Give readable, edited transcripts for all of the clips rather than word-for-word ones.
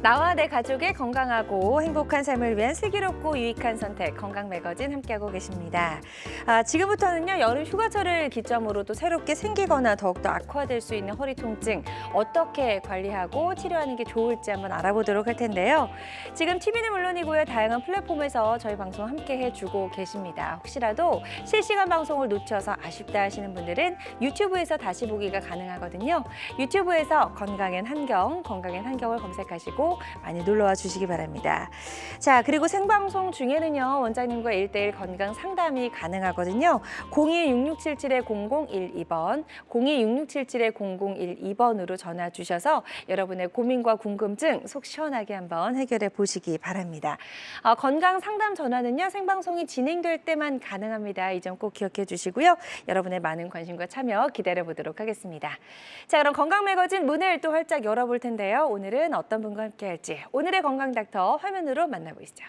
나와 내 가족의 건강하고 행복한 삶을 위한 슬기롭고 유익한 선택, 건강 매거진 함께하고 계십니다. 지금부터는요, 여름 휴가철을 기점으로 또 새롭게 생기거나 더욱더 악화될 수 있는 허리 통증, 어떻게 관리하고 치료하는 게 좋을지 한번 알아보도록 할 텐데요. 지금 TV는 물론이고요, 다양한 플랫폼에서 저희 방송 함께 해주고 계십니다. 혹시라도 실시간 방송을 놓쳐서 아쉽다 하시는 분들은 유튜브에서 다시 보기가 가능하거든요. 유튜브에서 건강엔 한경, 건강엔 한경을 검색하시고 많이 놀러와 주시기 바랍니다. 자, 그리고 생방송 중에는요, 원장님과 1:1 건강 상담이 가능하거든요. 02-6677-0012번, 02-6677-0012번으로 전화 주셔서 여러분의 고민과 궁금증 속 시원하게 한번 해결해 보시기 바랍니다. 건강 상담 전화는요, 생방송이 진행될 때만 가능합니다. 이 점 꼭 기억해 주시고요. 여러분의 많은 관심과 참여 기다려 보도록 하겠습니다. 자, 그럼 건강 매거진 문을 또 활짝 열어볼 텐데요. 오늘은 어떤 분과 함께 할지 오늘의 건강 닥터 화면으로 만나보시죠.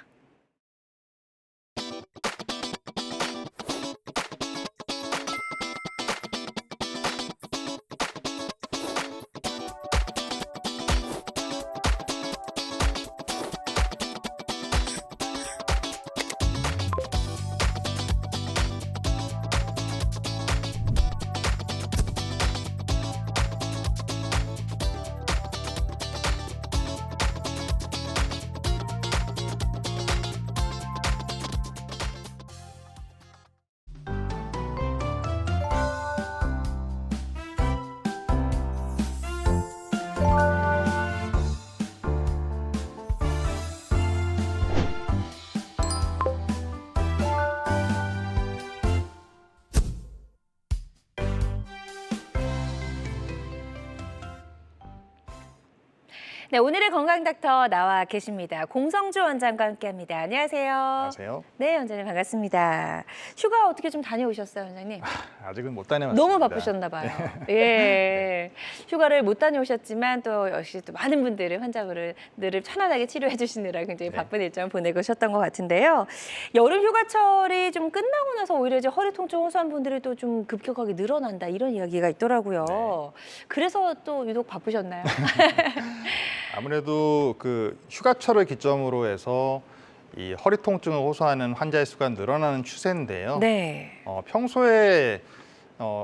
네, 오늘의 건강 닥터 나와 계십니다. 공성주 원장과 함께합니다. 안녕하세요. 안녕하세요. 네, 원장님 반갑습니다. 휴가 어떻게 좀 다녀오셨어요, 원장님? 아직은 못 다녀왔습니다. 너무 바쁘셨나 봐요. 예, 휴가를 못 다녀오셨지만 또 역시 또 많은 분들을 환자분들을 편안하게 치료해 주시느라 굉장히 바쁜 일정 보내고 오셨던 것 같은데요. 여름 휴가철이 좀 끝나고 나서 오히려 이제 허리 통증 호소한 분들이 또 좀 급격하게 늘어난다 이런 이야기가 있더라고요. 네. 그래서 또 유독 바쁘셨나요? 아무래도 그 휴가철을 기점으로 해서 이 허리 통증을 호소하는 환자의 수가 늘어나는 추세인데요. 네. 평소에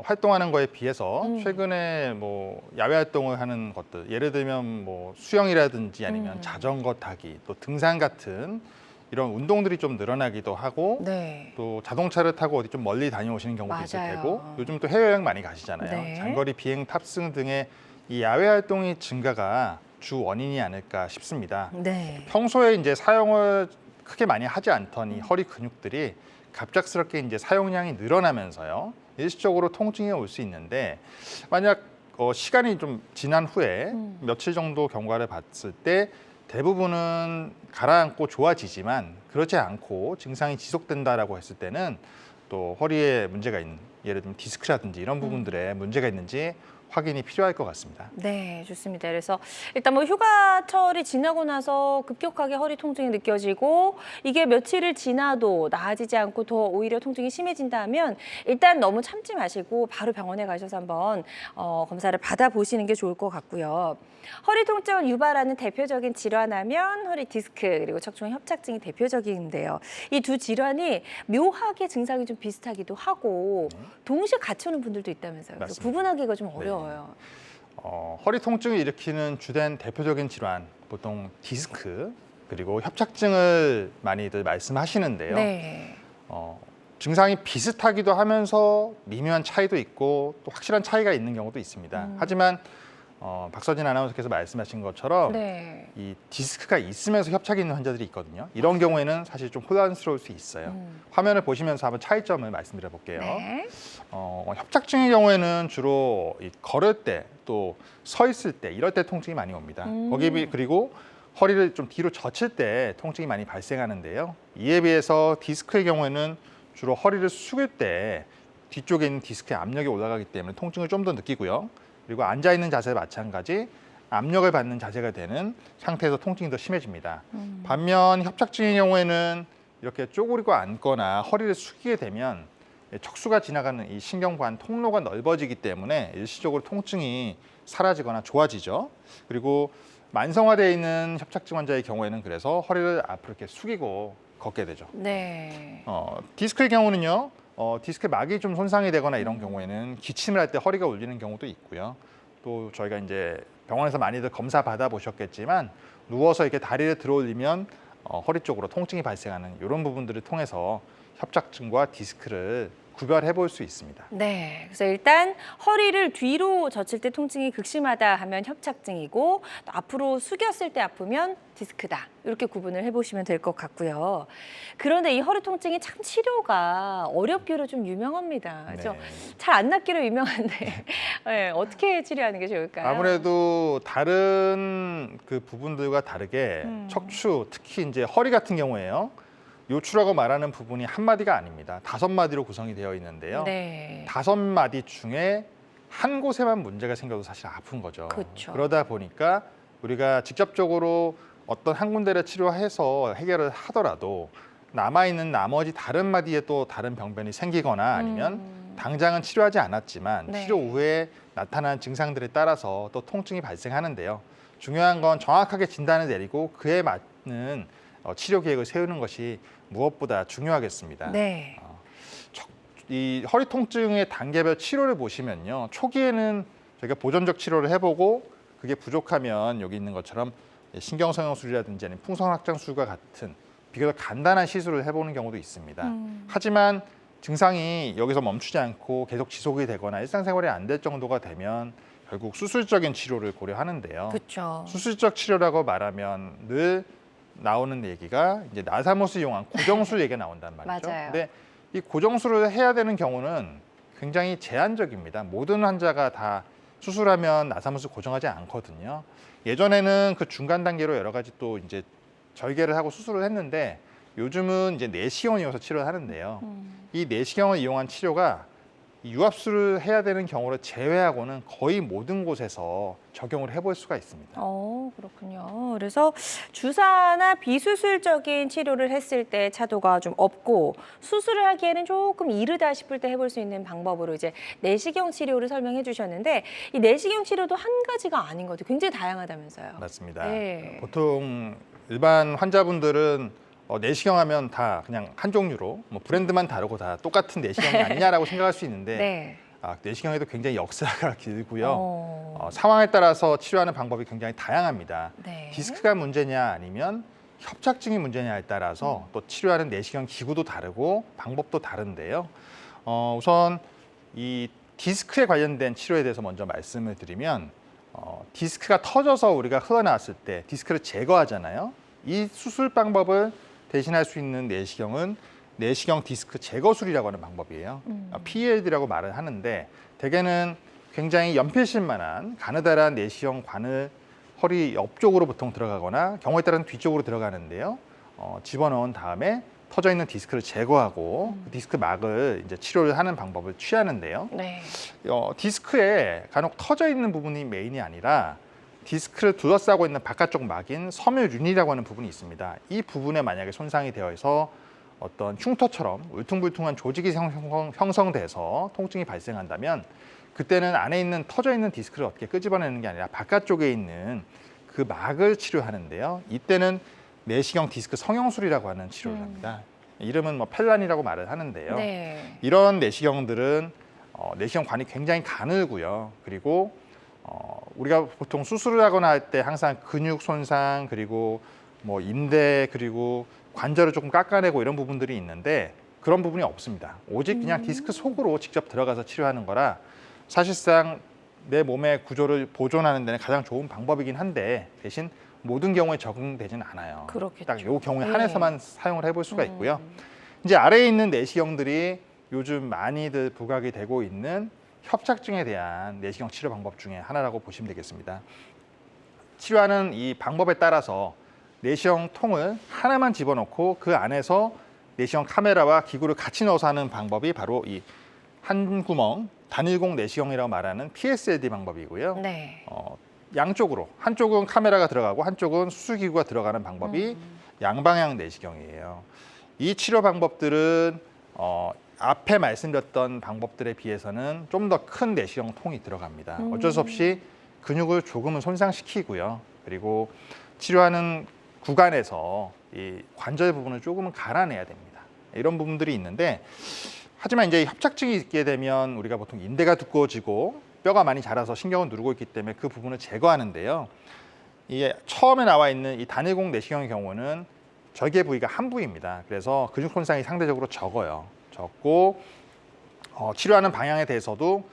활동하는 거에 비해서 최근에 뭐 야외 활동을 하는 것들, 예를 들면 뭐 수영이라든지 아니면 자전거 타기, 또 등산 같은 이런 운동들이 좀 늘어나기도 하고, 네. 또 자동차를 타고 어디 좀 멀리 다녀오시는 경우도 있을 맞아요. 테고, 요즘 또 해외여행 많이 가시잖아요. 네. 장거리 비행 탑승 등의 이 야외 활동의 증가가 주 원인이 아닐까 싶습니다. 네. 평소에 이제 사용을 크게 많이 하지 않던 이 허리 근육들이 갑작스럽게 이제 사용량이 늘어나면서요, 일시적으로 통증이 올 수 있는데, 만약 시간이 좀 지난 후에 며칠 정도 경과를 봤을 때 대부분은 가라앉고 좋아지지만 그렇지 않고 증상이 지속된다라고 했을 때는 또 허리에 문제가 있는, 예를 들면 디스크라든지 이런 부분들에 문제가 있는지 확인이 필요할 것 같습니다. 네, 좋습니다. 그래서 일단 뭐 휴가철이 지나고 나서 급격하게 허리 통증이 느껴지고 이게 며칠을 지나도 나아지지 않고 더 오히려 통증이 심해진다면 일단 너무 참지 마시고 바로 병원에 가셔서 한번 검사를 받아보시는 게 좋을 것 같고요. 허리 통증을 유발하는 대표적인 질환하면 허리 디스크 그리고 척추 협착증이 대표적인데요. 이 두 질환이 묘하게 증상이 좀 비슷하기도 하고 동시에 같이 오는 분들도 있다면서요. 그래서 구분하기가 좀 어려워요. 허리 통증을 일으키는 주된 대표적인 질환, 보통 디스크 그리고 협착증을 많이들 말씀하시는데요. 네. 증상이 비슷하기도 하면서 미묘한 차이도 있고 또 확실한 차이가 있는 경우도 있습니다. 하지만 박서진 아나운서께서 말씀하신 것처럼 네. 이 디스크가 있으면서 협착이 있는 환자들이 있거든요. 이런 경우에는 사실 좀 혼란스러울 수 있어요. 화면을 보시면서 한번 차이점을 말씀드려 볼게요. 네. 협착증의 경우에는 주로 걸을 때, 또 서 있을 때, 이럴 때 통증이 많이 옵니다. 그리고 허리를 좀 뒤로 젖힐 때 통증이 많이 발생하는데요. 이에 비해서 디스크의 경우에는 주로 허리를 숙일 때 뒤쪽에 있는 디스크의 압력이 올라가기 때문에 통증을 좀 더 느끼고요. 그리고 앉아있는 자세 마찬가지, 압력을 받는 자세가 되는 상태에서 통증이 더 심해집니다. 반면 협착증의 경우에는 이렇게 쪼그리고 앉거나 허리를 숙이게 되면 척수가 지나가는 이 신경관 통로가 넓어지기 때문에 일시적으로 통증이 사라지거나 좋아지죠. 그리고 만성화되어 있는 협착증 환자의 경우에는 그래서 허리를 앞으로 이렇게 숙이고 걷게 되죠. 네. 디스크의 경우는요. 디스크 막이 좀 손상이 되거나 이런 경우에는 기침을 할 때 허리가 울리는 경우도 있고요. 또 저희가 이제 병원에서 많이들 검사 받아 보셨겠지만 누워서 이렇게 다리를 들어 올리면 허리 쪽으로 통증이 발생하는 이런 부분들을 통해서 협착증과 디스크를 구별해 볼 수 있습니다. 네, 그래서 일단 허리를 뒤로 젖힐 때 통증이 극심하다 하면 협착증이고 또 앞으로 숙였을 때 아프면 디스크다. 이렇게 구분을 해보시면 될 것 같고요. 그런데 이 허리 통증이 참 치료가 어렵기로 좀 유명합니다. 그렇죠? 네. 잘 안 낫기로 유명한데 네, 어떻게 치료하는 게 좋을까요? 아무래도 다른 그 부분들과 다르게 척추, 특히 이제 허리 같은 경우에요. 요추라고 말하는 부분이 한 마디가 아닙니다. 5마디로 구성이 되어 있는데요. 네. 5마디 중에 한 곳에만 문제가 생겨도 사실 아픈 거죠. 그렇죠. 그러다 보니까 우리가 직접적으로 어떤 한 군데를 치료해서 해결을 하더라도 남아있는 나머지 다른 마디에 또 다른 병변이 생기거나 아니면 당장은 치료하지 않았지만 네. 치료 후에 나타나는 증상들에 따라서 또 통증이 발생하는데요. 중요한 건 정확하게 진단을 내리고 그에 맞는 치료 계획을 세우는 것이 무엇보다 중요하겠습니다. 네. 이 허리 통증의 단계별 치료를 보시면요. 초기에는 저희가 보존적 치료를 해보고 그게 부족하면 여기 있는 것처럼 신경성형술이라든지 아니면 풍선확장술과 같은 비교적 간단한 시술을 해보는 경우도 있습니다. 하지만 증상이 여기서 멈추지 않고 계속 지속이 되거나 일상생활이 안 될 정도가 되면 결국 수술적인 치료를 고려하는데요. 그렇죠. 수술적 치료라고 말하면 늘 나오는 얘기가 이제 나사못을 이용한 고정술 얘기가 나온단 말이죠. 맞아요. 근데 이 고정술을 해야 되는 경우는 굉장히 제한적입니다. 모든 환자가 다 수술하면 나사못을 고정하지 않거든요. 예전에는 그 중간 단계로 여러 가지 또 이제 절개를 하고 수술을 했는데 요즘은 이제 내시경을 이용해서 치료를 하는데요. 이 내시경을 이용한 치료가 유압술을 해야 되는 경우를 제외하고는 거의 모든 곳에서 적용을 해볼 수가 있습니다. 그렇군요. 그래서 주사나 비수술적인 치료를 했을 때 차도가 좀 없고 수술을 하기에는 조금 이르다 싶을 때 해볼 수 있는 방법으로 이제 내시경 치료를 설명해 주셨는데 이 내시경 치료도 한 가지가 아닌 것 같아요. 굉장히 다양하다면서요. 맞습니다. 네. 보통 일반 환자분들은 내시경 하면 다 그냥 한 종류로 뭐 브랜드만 다르고 다 똑같은 내시경이 아니냐라고 생각할 수 있는데 네. 내시경에도 굉장히 역사가 길고요. 상황에 따라서 치료하는 방법이 굉장히 다양합니다. 네. 디스크가 문제냐 아니면 협착증이 문제냐에 따라서 또 치료하는 내시경 기구도 다르고 방법도 다른데요. 우선 이 디스크에 관련된 치료에 대해서 먼저 말씀을 드리면 디스크가 터져서 우리가 흘러나왔을 때 디스크를 제거하잖아요. 이 수술 방법을 대신할 수 있는 내시경은 내시경 디스크 제거술이라고 하는 방법이에요. PELD라고 말을 하는데 대개는 굉장히 연필실만한 가느다란 내시경 관을 허리 옆쪽으로 보통 들어가거나 경우에 따라서는 뒤쪽으로 들어가는데요. 집어넣은 다음에 터져 있는 디스크를 제거하고 그 디스크 막을 이제 치료를 하는 방법을 취하는데요. 네. 디스크에 간혹 터져 있는 부분이 메인이 아니라 디스크를 둘러싸고 있는 바깥쪽 막인 섬유륜이라고 하는 부분이 있습니다. 이 부분에 만약에 손상이 되어 있어 어떤 흉터처럼 울퉁불퉁한 조직이 형성돼서 통증이 발생한다면 그때는 안에 있는 터져 있는 디스크를 어떻게 끄집어내는 게 아니라 바깥쪽에 있는 그 막을 치료하는데요. 이때는 내시경 디스크 성형술이라고 하는 치료를 합니다. 이름은 뭐 펠란이라고 말을 하는데요. 네. 이런 내시경들은 내시경 관이 굉장히 가늘고요. 그리고 우리가 보통 수술을 하거나 할 때 항상 근육 손상 그리고 뭐 인대 그리고 관절을 조금 깎아내고 이런 부분들이 있는데 그런 부분이 없습니다. 오직 그냥 디스크 속으로 직접 들어가서 치료하는 거라 사실상 내 몸의 구조를 보존하는 데는 가장 좋은 방법이긴 한데 대신 모든 경우에 적용되지는 않아요. 그렇겠죠. 딱 이 경우에 네. 한해서만 사용을 해볼 수가 있고요. 이제 아래에 있는 내시경들이 요즘 많이들 부각이 되고 있는 협착증에 대한 내시경 치료 방법 중에 하나라고 보시면 되겠습니다. 치료하는 이 방법에 따라서 내시경 통을 하나만 집어넣고 그 안에서 내시경 카메라와 기구를 같이 넣어서 하는 방법이 바로 이 한 구멍 단일공 내시경이라고 말하는 PSLD 방법이고요. 네. 양쪽으로 한쪽은 카메라가 들어가고 한쪽은 수술기구가 들어가는 방법이 양방향 내시경이에요. 이 치료 방법들은 앞에 말씀드렸던 방법들에 비해서는 좀 더 큰 내시경 통이 들어갑니다. 어쩔 수 없이 근육을 조금은 손상시키고요. 그리고 치료하는 구간에서 이 관절 부분을 조금은 갈아내야 됩니다. 이런 부분들이 있는데 하지만 이제 협착증이 있게 되면 우리가 보통 인대가 두꺼워지고 뼈가 많이 자라서 신경을 누르고 있기 때문에 그 부분을 제거하는데요. 이게 처음에 나와 있는 이 단일공 내시경의 경우는 절개 부위가 한 부위입니다. 그래서 근육 손상이 상대적으로 적어요. 적고 치료하는 방향에 대해서도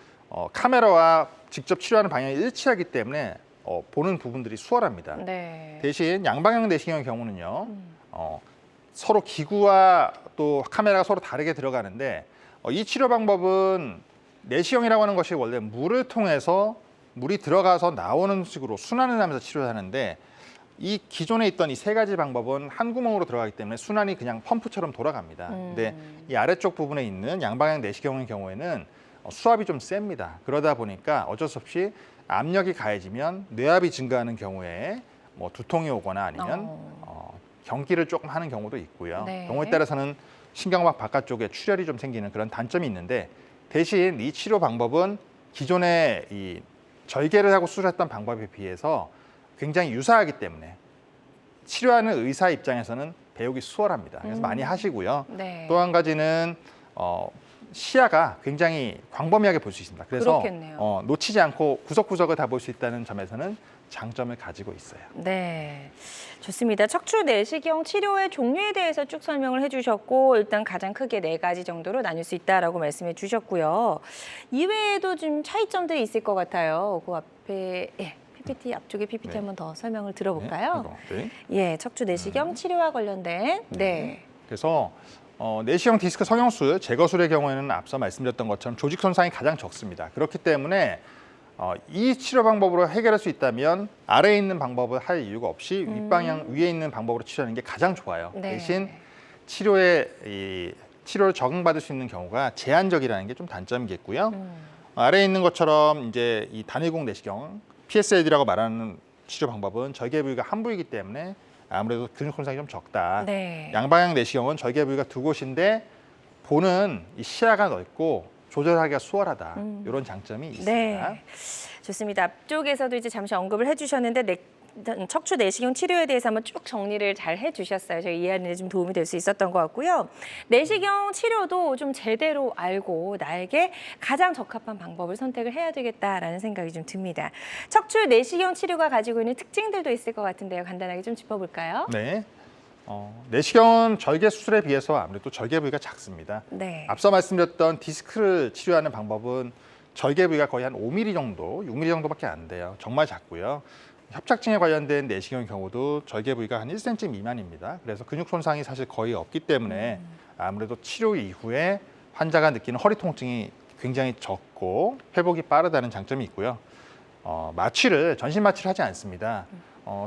카메라와 직접 치료하는 방향이 일치하기 때문에 보는 부분들이 수월합니다. 네. 대신 양방향 내시경의 경우는요. 서로 기구와 또 카메라가 서로 다르게 들어가는데 이 치료 방법은 내시경이라고 하는 것이 원래 물을 통해서 물이 들어가서 나오는 식으로 순환을 하면서 치료를 하는데 이 기존에 있던 이 세 가지 방법은 한 구멍으로 들어가기 때문에 순환이 그냥 펌프처럼 돌아갑니다. 근데 이 아래쪽 부분에 있는 양방향 내시경의 경우에는 수압이 좀 셉니다. 그러다 보니까 어쩔 수 없이 압력이 가해지면 뇌압이 증가하는 경우에 뭐 두통이 오거나 아니면 경기를 조금 하는 경우도 있고요. 네. 경우에 따라서는 신경막 바깥쪽에 출혈이 좀 생기는 그런 단점이 있는데 대신 이 치료 방법은 기존에 이 절개를 하고 수술했던 방법에 비해서 굉장히 유사하기 때문에 치료하는 의사 입장에서는 배우기 수월합니다. 그래서 많이 하시고요. 네. 또 한 가지는 시야가 굉장히 광범위하게 볼 수 있습니다. 그래서 그렇겠네요. 놓치지 않고 구석구석을 다 볼 수 있다는 점에서는 장점을 가지고 있어요. 네, 좋습니다. 척추 내시경 치료의 종류에 대해서 쭉 설명을 해주셨고 일단 가장 크게 4가지 정도로 나눌 수 있다라고 말씀해 주셨고요. 이외에도 좀 차이점들이 있을 것 같아요. 그 앞에 PPT 앞쪽에 PPT 네. 한번 더 설명을 들어볼까요? 네. 예, 척추 내시경 치료와 관련된 네. 그래서 내시경 디스크 성형술, 제거술의 경우에는 앞서 말씀드렸던 것처럼 조직 손상이 가장 적습니다. 그렇기 때문에 이 치료 방법으로 해결할 수 있다면 아래에 있는 방법을 할 이유가 없이 윗방향 위에 있는 방법으로 치료하는 게 가장 좋아요. 네. 대신 치료를 적응받을 수 있는 경우가 제한적이라는 게 좀 단점이겠고요. 아래에 있는 것처럼 이제 이 단일공 내시경 PSLD라고 말하는 치료 방법은 절개 부위가 한 부위이기 때문에 아무래도 근육 손상이 좀 적다. 네. 양방향 내시경은 절개 부위가 두 곳인데 보는 이 시야가 넓고 조절하기가 수월하다. 이런 장점이 있습니다. 네, 좋습니다. 앞쪽에서도 이제 잠시 언급을 해주셨는데 척추 내시경 치료에 대해서 한번 쭉 정리를 잘 해주셨어요. 저희 이해하는 데 좀 도움이 될 수 있었던 것 같고요. 내시경 치료도 좀 제대로 알고 나에게 가장 적합한 방법을 선택을 해야 되겠다라는 생각이 좀 듭니다. 척추 내시경 치료가 가지고 있는 특징들도 있을 것 같은데요. 간단하게 좀 짚어볼까요? 네. 내시경은 절개 수술에 비해서 아무래도 절개 부위가 작습니다. 네. 앞서 말씀드렸던 디스크를 치료하는 방법은 절개 부위가 거의 한 5mm 정도, 6mm 정도밖에 안 돼요. 정말 작고요. 협착증에 관련된 내시경의 경우도 절개 부위가 한 1cm 미만입니다. 그래서 근육 손상이 사실 거의 없기 때문에 아무래도 치료 이후에 환자가 느끼는 허리 통증이 굉장히 적고 회복이 빠르다는 장점이 있고요. 전신 마취를 하지 않습니다.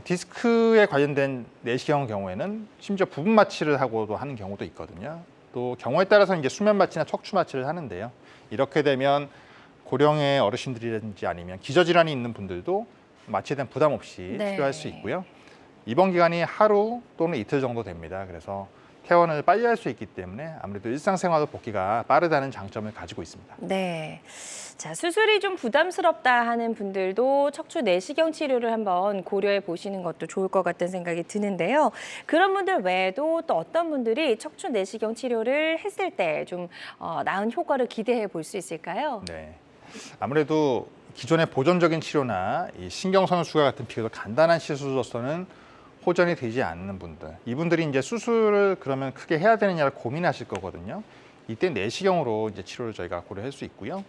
디스크에 관련된 내시경 경우에는 심지어 부분 마취를 하고도 하는 경우도 있거든요. 또 경우에 따라서는 이제 수면 마취나 척추 마취를 하는데요. 이렇게 되면 고령의 어르신들이라든지 아니면 기저질환이 있는 분들도 마취에 대한 부담 없이 네. 치료할 수 있고요. 입원 기간이 하루 또는 이틀 정도 됩니다. 그래서 퇴원을 빨리 할 수 있기 때문에 아무래도 일상생활 복귀가 빠르다는 장점을 가지고 있습니다. 네. 자, 수술이 좀 부담스럽다 하는 분들도 척추 내시경 치료를 한번 고려해 보시는 것도 좋을 것 같다는 생각이 드는데요. 그런 분들 외에도 또 어떤 분들이 척추 내시경 치료를 했을 때 좀 나은 효과를 기대해 볼 수 있을까요? 네. 아무래도 기존의 보존적인 치료나 이 신경성형수가 같은 비교적 간단한 시술로서는 호전이 되지 않는 분들, 이분들이 이제 수술을 그러면 크게 해야 되느냐를 고민하실 거거든요. 이때 내시경으로 이제 치료를 저희가 고려할 수 있고요.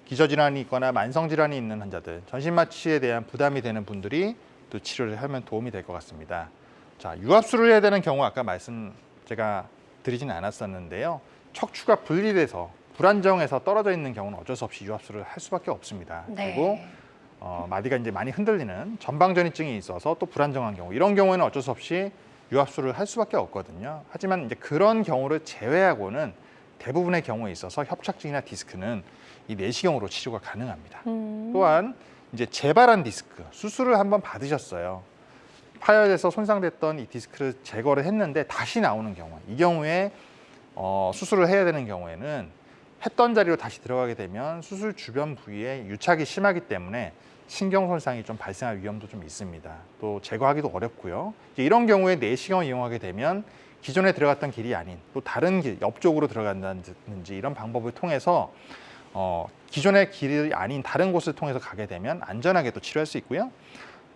기저질환이 있거나 만성질환이 있는 환자들, 전신마취에 대한 부담이 되는 분들이 또 치료를 하면 도움이 될 것 같습니다. 자, 유압술을 해야 되는 경우 아까 제가 드리지는 않았었는데요. 척추가 분리돼서 불안정해서 떨어져 있는 경우는 어쩔 수 없이 유압술을 할 수밖에 없습니다. 네. 그리고 마디가 이제 많이 흔들리는 전방전이증이 있어서 또 불안정한 경우, 이런 경우에는 어쩔 수 없이 유압술을 할 수밖에 없거든요. 하지만 이제 그런 경우를 제외하고는 대부분의 경우에 있어서 협착증이나 디스크는 이 내시경으로 치료가 가능합니다. 또한 이제 재발한 디스크, 수술을 한번 받으셨어요. 파열돼서 손상됐던 이 디스크를 제거를 했는데 다시 나오는 경우, 이 경우에 수술을 해야 되는 경우에는 했던 자리로 다시 들어가게 되면 수술 주변 부위에 유착이 심하기 때문에 신경 손상이 좀 발생할 위험도 좀 있습니다. 또 제거하기도 어렵고요. 이제 이런 경우에 내시경을 이용하게 되면 기존에 들어갔던 길이 아닌 또 다른 길, 옆쪽으로 들어간다든지 이런 방법을 통해서 기존의 길이 아닌 다른 곳을 통해서 가게 되면 안전하게 또 치료할 수 있고요.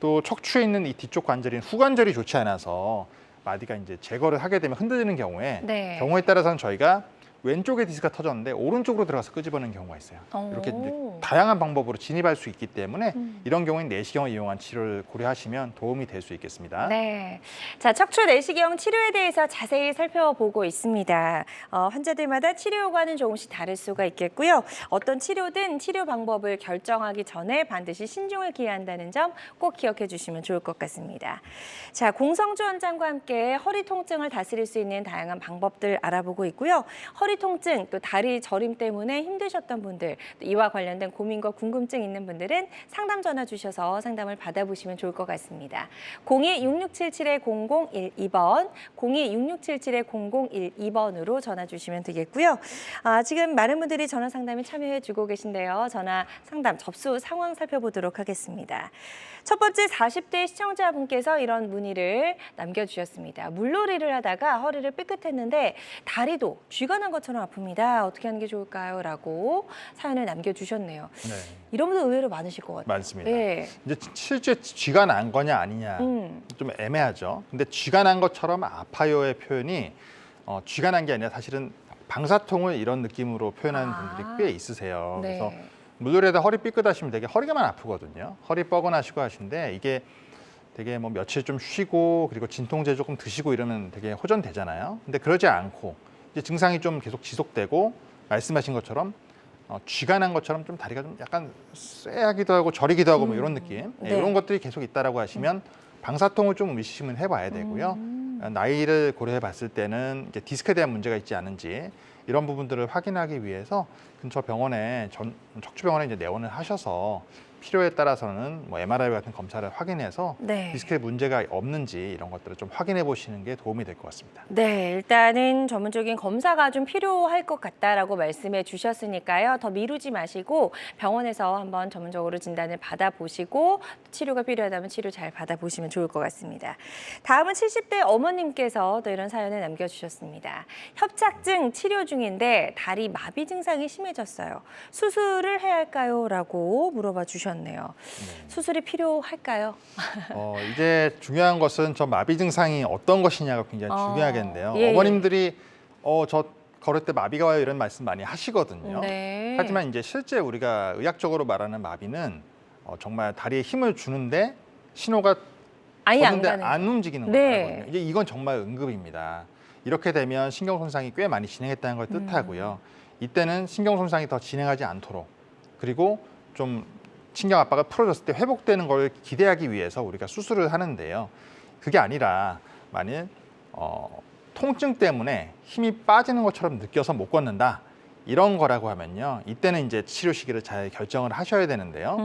또 척추에 있는 이 뒤쪽 관절인 후관절이 좋지 않아서 마디가 이제 제거를 하게 되면 흔들리는 경우에 네. 경우에 따라서는 저희가 왼쪽에 디스크가 터졌는데 오른쪽으로 들어가서 끄집어내는 경우가 있어요. 이렇게 이제 다양한 방법으로 진입할 수 있기 때문에 이런 경우엔 내시경을 이용한 치료를 고려하시면 도움이 될 수 있겠습니다. 네. 자, 척추 내시경 치료에 대해서 자세히 살펴보고 있습니다. 환자들마다 치료 효과는 조금씩 다를 수가 있겠고요. 어떤 치료든 치료 방법을 결정하기 전에 반드시 신중을 기해야 한다는 점 꼭 기억해 주시면 좋을 것 같습니다. 자, 공성주 원장과 함께 허리 통증을 다스릴 수 있는 다양한 방법들 알아보고 있고요. 허리 통증, 또 다리 저림 때문에 힘드셨던 분들, 또 이와 관련된 고민과 궁금증 있는 분들은 상담 전화 주셔서 상담을 받아보시면 좋을 것 같습니다. 02-6677-0012번, 02-6677-0012번으로 전화 주시면 되겠고요. 지금 많은 분들이 전화 상담에 참여해 주고 계신데요. 전화 상담 접수 상황 살펴보도록 하겠습니다. 첫 번째 40대 시청자분께서 이런 문의를 남겨주셨습니다. 물놀이를 하다가 허리를 삐끗했는데 다리도 쥐가 난 것처럼 아픕니다. 어떻게 하는 게 좋을까요? 라고 사연을 남겨주셨네요. 네. 이런 분들 의외로 많으실 것 같아요. 많습니다. 네. 이제 실제 쥐가 난 거냐 아니냐 좀 애매하죠. 근데 쥐가 난 것처럼 아파요의 표현이 쥐가 난 게 아니라 사실은 방사통을 이런 느낌으로 표현하는 분들이 꽤 있으세요. 네. 그래서 물놀이에다 허리 삐끗하시면 되게 허리가만 아프거든요. 허리 뻐근하시고 하신데 이게 되게 뭐 며칠 좀 쉬고 그리고 진통제 조금 드시고 이러면 되게 호전되잖아요. 근데 그러지 않고 이제 증상이 좀 계속 지속되고 말씀하신 것처럼 쥐가 난 것처럼 좀 다리가 좀 약간 쎄하기도 하고 저리기도 하고 뭐 이런 느낌 네. 이런 것들이 계속 있다라고 하시면 방사통을 좀 의심을 해봐야 되고요. 나이를 고려해 봤을 때는 이제 디스크에 대한 문제가 있지 않은지 이런 부분들을 확인하기 위해서 근처 병원에 척추병원에 이제 내원을 하셔서 필요에 따라서는 뭐 MRI 같은 검사를 확인해서 네. 디스크에 문제가 없는지 이런 것들을 좀 확인해 보시는 게 도움이 될 것 같습니다. 네, 일단은 전문적인 검사가 좀 필요할 것 같다라고 말씀해 주셨으니까요. 더 미루지 마시고 병원에서 한번 전문적으로 진단을 받아보시고 치료가 필요하다면 치료 잘 받아보시면 좋을 것 같습니다. 다음은 70대 어머님께서 또 이런 사연을 남겨주셨습니다. 협착증 치료 중인데 다리 마비 증상이 심해졌어요. 수술을 해야 할까요? 라고 물어봐 주셨네요. 수술이 필요할까요? 이제 중요한 것은 저 마비 증상이 어떤 것이냐가 굉장히 중요하겠는데요. 예, 어머님들이 저 걸을 때 마비가 와요 이런 말씀 많이 하시거든요. 네. 하지만 이제 실제 우리가 의학적으로 말하는 마비는 정말 다리에 힘을 주는데 신호가 아예 안 걷는데 가는 안 움직이는 네. 거거든요. 이제 이건 정말 응급입니다. 이렇게 되면 신경 손상이 꽤 많이 진행했다는 걸 뜻하고요. 이때는 신경 손상이 더 진행하지 않도록 그리고 좀 신경 압박을 풀어줬을 때 회복되는 걸 기대하기 위해서 우리가 수술을 하는데요. 그게 아니라 만일 통증 때문에 힘이 빠지는 것처럼 느껴서 못 걷는다. 이런 거라고 하면요. 이때는 이제 치료 시기를 잘 결정을 하셔야 되는데요.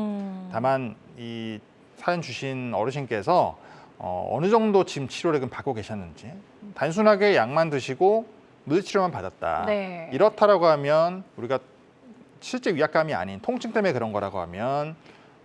다만 이 사연 주신 어르신께서 어느 정도 지금 치료를 받고 계셨는지 단순하게 약만 드시고 물리치료만 받았다. 네. 이렇다라고 하면 우리가 실제 위압감이 아닌 통증 때문에 그런 거라고 하면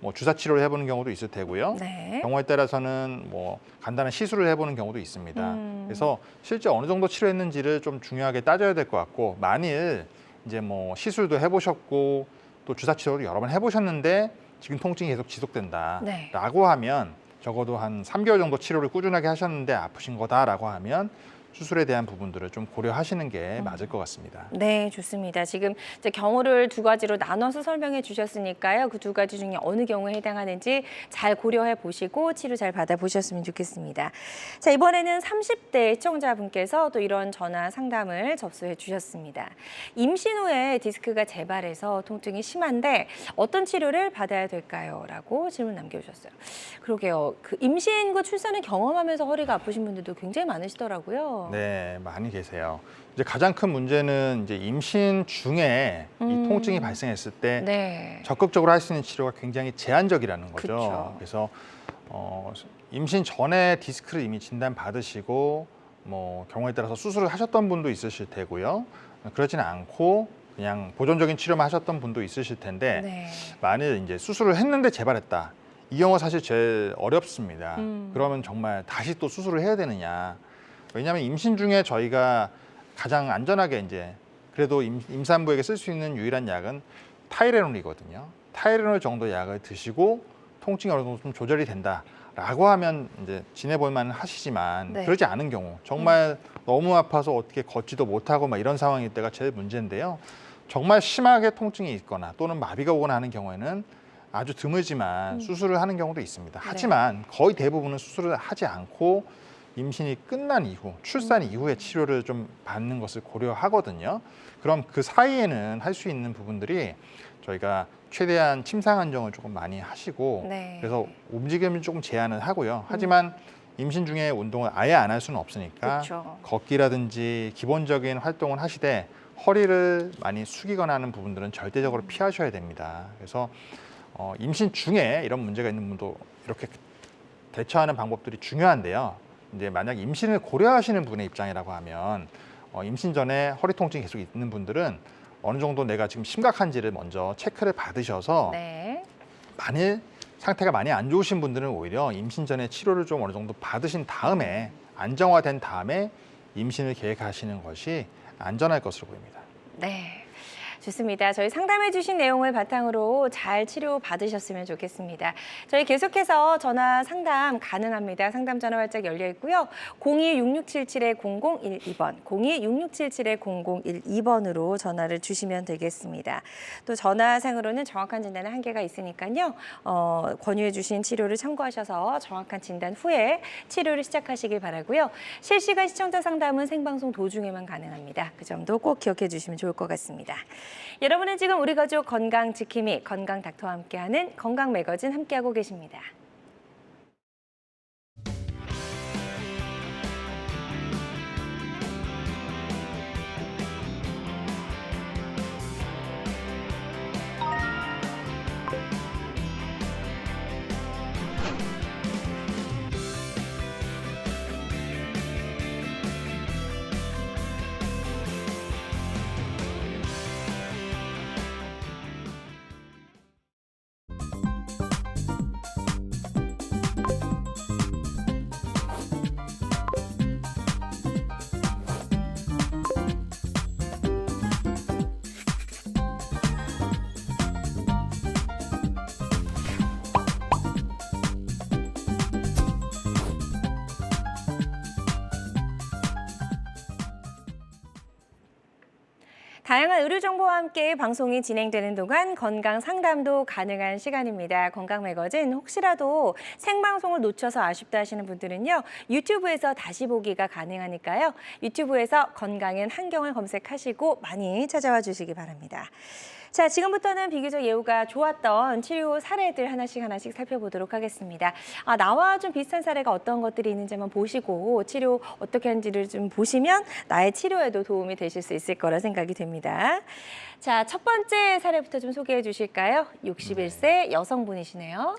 뭐 주사 치료를 해보는 경우도 있을 테고요. 네. 경우에 따라서는 뭐 간단한 시술을 해보는 경우도 있습니다. 그래서 실제 어느 정도 치료했는지를 좀 중요하게 따져야 될 것 같고 만일 이제 뭐 시술도 해보셨고 또 주사 치료도 여러 번 해보셨는데 지금 통증이 계속 지속된다라고 하면 적어도 한 3개월 정도 치료를 꾸준하게 하셨는데 아프신 거다라고 하면 수술에 대한 부분들을 좀 고려하시는 게 맞을 것 같습니다. 네, 좋습니다. 지금 이제 경우를 두 가지로 나눠서 설명해 주셨으니까요. 그 두 가지 중에 어느 경우에 해당하는지 잘 고려해 보시고 치료 잘 받아보셨으면 좋겠습니다. 자, 이번에는 30대 시청자분께서 또 이런 전화 상담을 접수해 주셨습니다. 임신 후에 디스크가 재발해서 통증이 심한데 어떤 치료를 받아야 될까요? 라고 질문 남겨주셨어요. 그러게요. 그 임신과 출산을 경험하면서 허리가 아프신 분들도 굉장히 많으시더라고요. 네, 많이 계세요. 이제 가장 큰 문제는 이제 임신 중에 이 통증이 발생했을 때 네. 적극적으로 할 수 있는 치료가 굉장히 제한적이라는 거죠. 그쵸. 그래서 임신 전에 디스크를 이미 진단 받으시고 뭐 경우에 따라서 수술을 하셨던 분도 있으실 테고요. 그러지는 않고 그냥 보존적인 치료만 하셨던 분도 있으실 텐데 네. 만일 이제 수술을 했는데 재발했다. 이 경우 사실 제일 어렵습니다. 그러면 정말 다시 또 수술을 해야 되느냐. 왜냐하면 임신 중에 저희가 가장 안전하게 이제 그래도 임산부에게 쓸 수 있는 유일한 약은 타이레놀이거든요. 타이레놀 정도 약을 드시고 통증이 어느 정도 좀 조절이 된다라고 하면 이제 지내볼 만은 하시지만 네. 그러지 않은 경우 정말 너무 아파서 어떻게 걷지도 못하고 막 이런 상황일 때가 제일 문제인데요. 정말 심하게 통증이 있거나 또는 마비가 오거나 하는 경우에는 아주 드물지만 수술을 하는 경우도 있습니다. 하지만 거의 대부분은 수술을 하지 않고 임신이 끝난 이후, 출산 이후에 치료를 좀 받는 것을 고려하거든요. 그럼 그 사이에는 할 수 있는 부분들이 저희가 최대한 침상 안정을 조금 많이 하시고 네. 그래서 움직임을 조금 제한을 하고요. 하지만 임신 중에 운동을 아예 안 할 수는 없으니까 그렇죠. 걷기라든지 기본적인 활동을 하시되 허리를 많이 숙이거나 하는 부분들은 절대적으로 피하셔야 됩니다. 그래서 임신 중에 이런 문제가 있는 분도 이렇게 대처하는 방법들이 중요한데요. 이제 만약 임신을 고려하시는 분의 입장이라고 하면 임신 전에 허리 통증이 계속 있는 분들은 어느 정도 내가 지금 심각한지를 먼저 체크를 받으셔서 네. 만일 상태가 많이 안 좋으신 분들은 오히려 임신 전에 치료를 좀 어느 정도 받으신 다음에 안정화된 다음에 임신을 계획하시는 것이 안전할 것으로 보입니다. 네. 좋습니다. 저희 상담해 주신 내용을 바탕으로 잘 치료 받으셨으면 좋겠습니다. 저희 계속해서 전화 상담 가능합니다. 상담 전화 활짝 열려 있고요. 02-6677-0012번, 02-6677-0012번으로 전화를 주시면 되겠습니다. 또 전화상으로는 정확한 진단에 한계가 있으니까요. 권유해 주신 치료를 참고하셔서 정확한 진단 후에 치료를 시작하시길 바라고요. 실시간 시청자 상담은 생방송 도중에만 가능합니다. 그 점도 꼭 기억해 주시면 좋을 것 같습니다. 여러분은 지금 우리 가족 건강 지킴이 건강 닥터와 함께하는 건강 매거진 함께하고 계십니다. 다양한 의료 정보와 함께 방송이 진행되는 동안 건강 상담도 가능한 시간입니다. 건강 매거진 혹시라도 생방송을 놓쳐서 아쉽다 하시는 분들은요. 유튜브에서 다시 보기가 가능하니까요. 유튜브에서 건강엔 한경을 검색하시고 많이 찾아와 주시기 바랍니다. 자, 지금부터는 비교적 예후가 좋았던 치료 사례들 하나씩 살펴보도록 하겠습니다. 나와 좀 비슷한 사례가 어떤 것들이 있는지 한번 보시고 치료 어떻게 하는지를 좀 보시면 나의 치료에도 도움이 되실 수 있을 거라 생각이 됩니다. 자, 첫 번째 사례부터 좀 소개해 주실까요? 61세 여성분이시네요.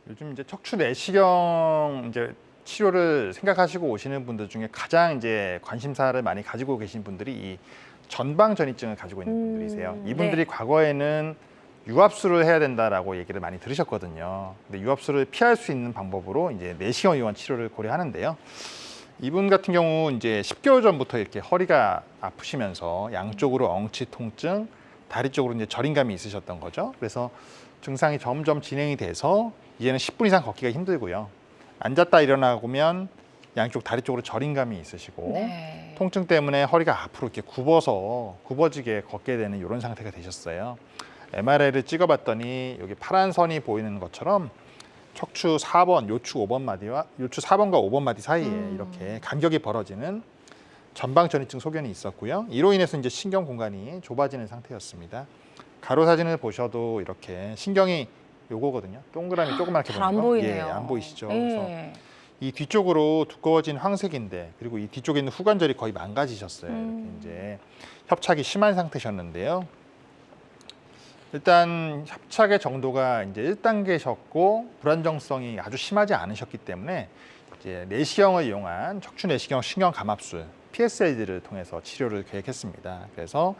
요즘 이제 척추 내시경 이제 치료를 생각하시고 오시는 분들 중에 가장 이제 관심사를 많이 가지고 계신 분들이 이 전방 전이증을 가지고 있는 분들이세요. 이분들이 네. 과거에는 유압수를 해야 된다라고 얘기를 많이 들으셨거든요. 근데 유압수를 피할 수 있는 방법으로 이제 내시경 이완 치료를 고려하는데요. 이분 같은 경우 이제 10개월 전부터 이렇게 허리가 아프시면서 양쪽으로 엉치 통증, 다리 쪽으로 이제 저림감이 있으셨던 거죠. 그래서 증상이 점점 진행이 돼서 이제는 10분 이상 걷기가 힘들고요. 앉았다 일어나면 양쪽 다리 쪽으로 저림감이 있으시고 네. 통증 때문에 허리가 앞으로 이렇게 굽어지게 걷게 되는 이런 상태가 되셨어요. MRI를 찍어봤더니 여기 파란 선이 보이는 것처럼 척추 4번, 요추 5번 마디와 요추 4번과 5번 마디 사이에 이렇게 간격이 벌어지는 전방 전이증 소견이 있었고요. 이로 인해서 이제 신경 공간이 좁아지는 상태였습니다. 가로 사진을 보셔도 이렇게 신경이 요거거든요. 동그라미 조그맣게 잘 안 보이는 거. 보이네요. 예, 안 보이시죠? 네. 그래서 이 뒤쪽으로 두꺼워진 황색인데 그리고 이 뒤쪽에 있는 후관절이 거의 망가지셨어요. 이렇게 이제 협착이 심한 상태셨는데요. 일단 협착의 정도가 이제 1단계셨고 불안정성이 아주 심하지 않으셨기 때문에 이제 내시경을 이용한 척추 내시경 신경 감압술 PSLD를 통해서 치료를 계획했습니다. 그래서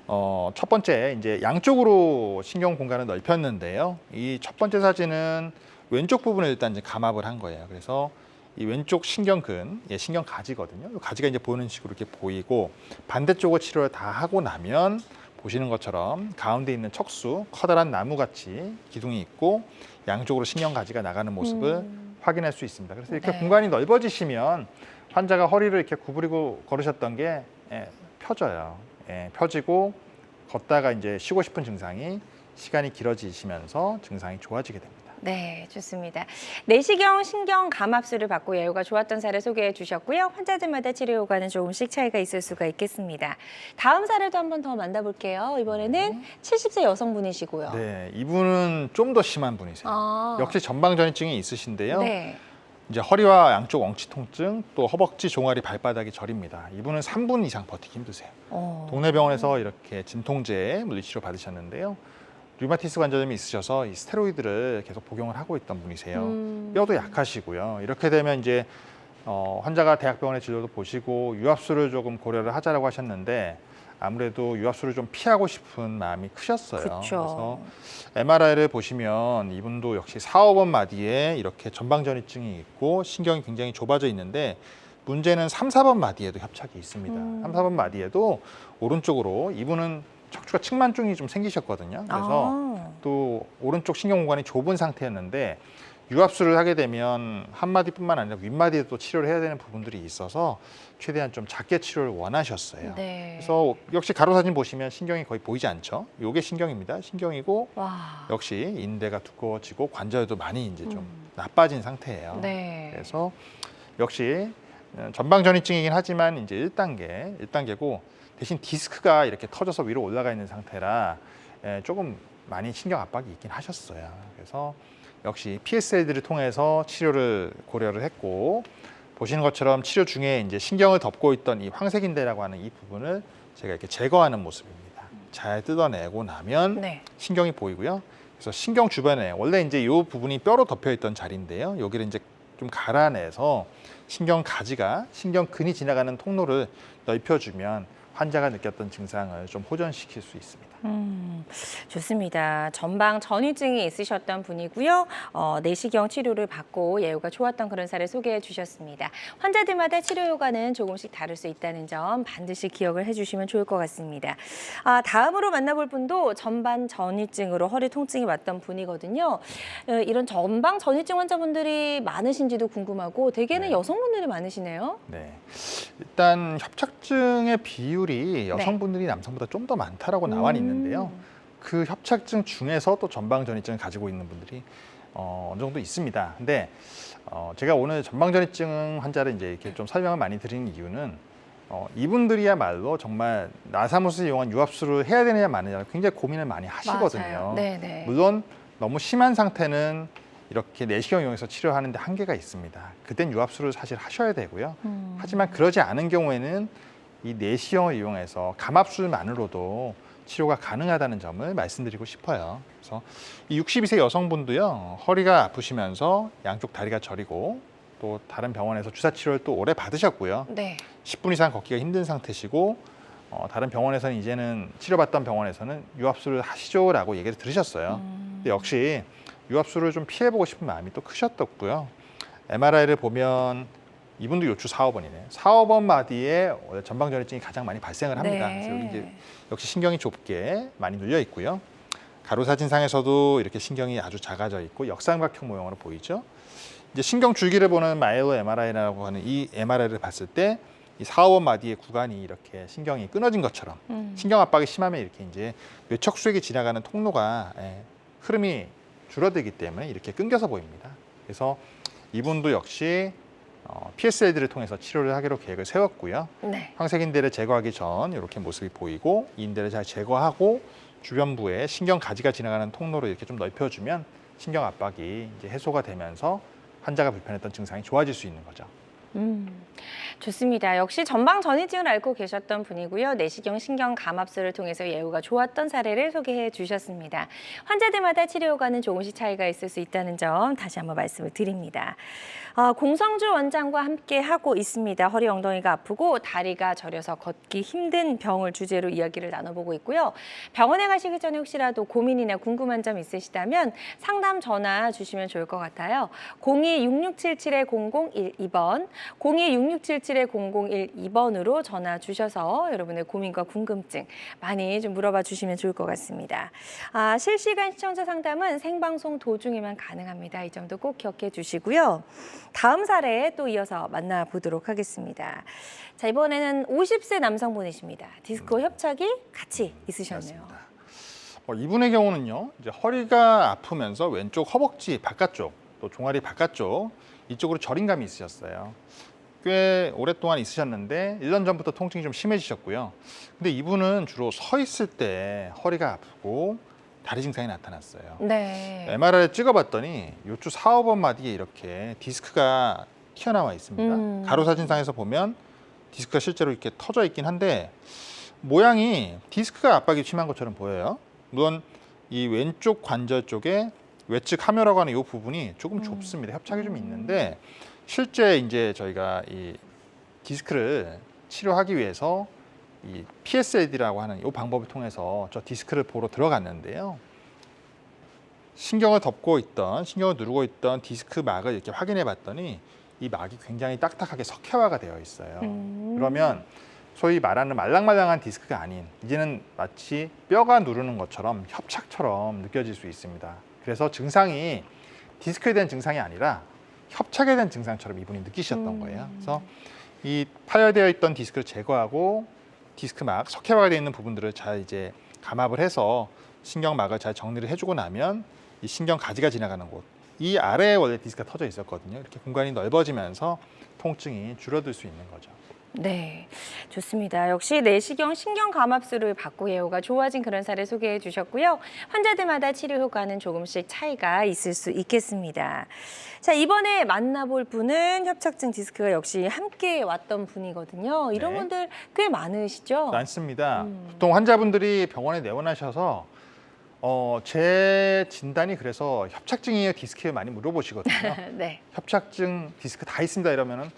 첫 번째 이제 양쪽으로 신경 공간을 넓혔는데요. 이 첫 번째 사진은 왼쪽 부분을 일단 이제 감압을 한 거예요. 그래서 이 왼쪽 신경근, 신경 가지거든요. 이 가지가 이제 보이는 식으로 이렇게 보이고 반대쪽을 치료를 다 하고 나면 보시는 것처럼 가운데 있는 척수, 커다란 나무같이 기둥이 있고 양쪽으로 신경 가지가 나가는 모습을 확인할 수 있습니다. 그래서 이렇게 네. 공간이 넓어지시면 환자가 허리를 이렇게 구부리고 걸으셨던 게 펴져요. 펴지고 걷다가 이제 쉬고 싶은 증상이 시간이 길어지시면서 증상이 좋아지게 됩니다. 네, 좋습니다. 내시경 신경 감압술을 받고 예후가 좋았던 사례 소개해 주셨고요. 환자들마다 치료 효과는 조금씩 차이가 있을 수가 있겠습니다. 다음 사례도 한 번 더 만나볼게요. 이번에는 70세 여성분이시고요. 네, 이분은 좀 더 심한 분이세요. 역시 전방전이증이 있으신데요. 네. 이제 허리와 양쪽 엉치 통증, 또 허벅지, 종아리, 발바닥이 저립니다. 이분은 3분 이상 버티기 힘드세요. 동네 병원에서 이렇게 진통제 물리치료 받으셨는데요. 류마티스 관절염이 있으셔서 이 스테로이드를 계속 복용을 하고 있던 분이세요. 뼈도 약하시고요. 이렇게 되면 이제 환자가 대학병원의 진료도 보시고 유압술을 조금 고려를 하자라고 하셨는데 아무래도 유압술을 좀 피하고 싶은 마음이 크셨어요. 그쵸. 그래서 MRI를 보시면 이분도 역시 4, 5번 마디에 이렇게 전방전이증이 있고 신경이 굉장히 좁아져 있는데 문제는 3, 4번 마디에도 협착이 있습니다. 3, 4번 마디에도 오른쪽으로 이분은 척추가 측만증이 좀 생기셨거든요. 그래서 또 오른쪽 신경공간이 좁은 상태였는데 유압술을 하게 되면 한 마디뿐만 아니라 윗마디에도 치료를 해야 되는 부분들이 있어서 최대한 좀 작게 치료를 원하셨어요. 네. 그래서 역시 가로 사진 보시면 신경이 거의 보이지 않죠. 이게 신경입니다. 신경이고 와. 역시 인대가 두꺼워지고 관절도 많이 이제 좀 나빠진 상태예요. 네. 그래서 역시 전방전이증이긴 하지만 이제 1단계고 대신 디스크가 이렇게 터져서 위로 올라가 있는 상태라 조금 많이 신경 압박이 있긴 하셨어요. 그래서 역시 PSL들을 통해서 치료를 고려를 했고 보시는 것처럼 치료 중에 이제 신경을 덮고 있던 이 황색인대라고 하는 이 부분을 제가 이렇게 제거하는 모습입니다. 잘 뜯어내고 나면 네. 신경이 보이고요. 그래서 신경 주변에 원래 이제 이 부분이 뼈로 덮여 있던 자리인데요. 여기를 이제 좀 갈아내서 신경 가지가 신경근이 지나가는 통로를 넓혀주면 환자가 느꼈던 증상을 좀 호전시킬 수 있습니다. 좋습니다. 전방 전이증이 있으셨던 분이고요. 내시경 치료를 받고 예후가 좋았던 그런 사례 소개해 주셨습니다. 환자들마다 치료 효과는 조금씩 다를 수 있다는 점 반드시 기억을 해주시면 좋을 것 같습니다. 다음으로 만나볼 분도 전방 전이증으로 허리 통증이 왔던 분이거든요. 이런 전방 전이증 환자분들이 많으신지도 궁금하고 대개는 네. 여성분들이 많으시네요. 네, 일단 협착증의 비율이 여성분들이 남성보다 좀 더 많다라고 나와 있는데요. 그 협착증 중에서 또 전방전이증을 가지고 있는 분들이 어느 정도 있습니다. 근데 제가 오늘 전방전이증 환자를 이제 이렇게 좀 설명을 많이 드리는 이유는 이분들이야말로 정말 나사못을 이용한 유압술을 해야 되느냐 마느냐 굉장히 고민을 많이 하시거든요. 맞아요. 네네. 물론 너무 심한 상태는 이렇게 내시경 이용해서 치료하는데 한계가 있습니다. 그땐 유압술을 사실 하셔야 되고요. 하지만 그러지 않은 경우에는 이 내시경을 이용해서 감압술만으로도 치료가 가능하다는 점을 말씀드리고 싶어요. 그래서 이 62세 여성분도요, 허리가 아프시면서 양쪽 다리가 저리고 또 다른 병원에서 주사 치료를 또 오래 받으셨고요. 네. 10분 이상 걷기가 힘든 상태시고 다른 병원에서는 이제는 치료받던 병원에서는 유압술을 하시죠라고 얘기를 들으셨어요. 근데 역시 유압술을 좀 피해보고 싶은 마음이 또 크셨었고요. MRI를 보면 이분도 요추 4, 5번이네요. 4, 5번 마디에 원래 전방전이증이 가장 많이 발생을 합니다. 네. 그래서 여기 이제 역시 신경이 좁게 많이 눌려 있고요. 가로 사진상에서도 이렇게 신경이 아주 작아져 있고 역삼각형 모형으로 보이죠. 이제 신경 줄기를 보는 마일로 MRI라고 하는 이 MRI를 봤을 때 이 4, 5번 마디의 구간이 이렇게 신경이 끊어진 것처럼 신경 압박이 심하면 이렇게 이제 뇌척수에게 지나가는 통로가 흐름이 줄어들기 때문에 이렇게 끊겨서 보입니다. 그래서 이분도 역시 PSL들을 통해서 치료를 하기로 계획을 세웠고요. 네. 황색인대를 제거하기 전 이렇게 모습이 보이고 이 인대를 잘 제거하고 주변부에 신경 가지가 지나가는 통로를 이렇게 좀 넓혀주면 신경 압박이 이제 해소가 되면서 환자가 불편했던 증상이 좋아질 수 있는 거죠. 좋습니다. 역시 전방 전이증을 앓고 계셨던 분이고요. 내시경 신경 감압술을 통해서 예후가 좋았던 사례를 소개해 주셨습니다. 환자들마다 치료 효과는 조금씩 차이가 있을 수 있다는 점 다시 한번 말씀을 드립니다. 공성주 원장과 함께 하고 있습니다. 허리 엉덩이가 아프고 다리가 저려서 걷기 힘든 병을 주제로 이야기를 나눠보고 있고요. 병원에 가시기 전에 혹시라도 고민이나 궁금한 점 있으시다면 상담 전화 주시면 좋을 것 같아요. 02-6677-0012번, 02-6677-0012번으로 전화 주셔서 여러분의 고민과 궁금증 많이 좀 물어봐 주시면 좋을 것 같습니다. 실시간 시청자 상담은 생방송 도중에만 가능합니다. 이 점도 꼭 기억해 주시고요. 다음 사례 또 이어서 만나보도록 하겠습니다. 자, 이번에는 50세 남성분이십니다. 디스크 협착이 같이 있으셨네요. 맞습니다. 이분의 경우는요, 이제 허리가 아프면서 왼쪽 허벅지 바깥쪽, 또 종아리 바깥쪽 이쪽으로 저림감이 있으셨어요. 꽤 오랫동안 있으셨는데 1년 전부터 통증이 좀 심해지셨고요. 근데 이분은 주로 서 있을 때 허리가 아프고 다리 증상이 나타났어요. 네. MRI를 찍어봤더니 요추 4, 5번 마디에 이렇게 디스크가 튀어나와 있습니다. 가로 사진상에서 보면 디스크가 실제로 이렇게 터져 있긴 한데 모양이 디스크가 압박이 심한 것처럼 보여요. 물론 이 왼쪽 관절 쪽에 외측 함요라고 하는 이 부분이 조금 좁습니다. 협착이 좀 있는데 실제 이제 저희가 이 디스크를 치료하기 위해서 이 PSAD라고 하는 이 방법을 통해서 저 디스크를 보러 들어갔는데요. 신경을 누르고 있던 디스크 막을 이렇게 확인해 봤더니 이 막이 굉장히 딱딱하게 석회화가 되어 있어요. 그러면 소위 말하는 말랑말랑한 디스크가 아닌 이제는 마치 뼈가 누르는 것처럼 협착처럼 느껴질 수 있습니다. 그래서 증상이 디스크에 대한 증상이 아니라 협착에 대한 증상처럼 이분이 느끼셨던 거예요. 그래서 이 파열되어 있던 디스크를 제거하고 디스크 막 석회화가 되어 있는 부분들을 잘 이제 감압을 해서 신경막을 잘 정리를 해주고 나면 이 신경 가지가 지나가는 곳, 이 아래에 원래 디스크가 터져 있었거든요. 이렇게 공간이 넓어지면서 통증이 줄어들 수 있는 거죠. 네, 좋습니다. 역시 내시경 신경감압술을 받고 예후가 좋아진 그런 사례 소개해 주셨고요. 환자들마다 치료 효과는 조금씩 차이가 있을 수 있겠습니다. 자, 이번에 만나볼 분은 협착증 디스크가 역시 함께 왔던 분이거든요. 이런 네. 분들 꽤 많으시죠? 많습니다. 보통 환자분들이 병원에 내원하셔서 제 진단이 그래서 협착증이에요, 디스크예요 많이 물어보시거든요. 네. 협착증 디스크 다 있습니다 이러면은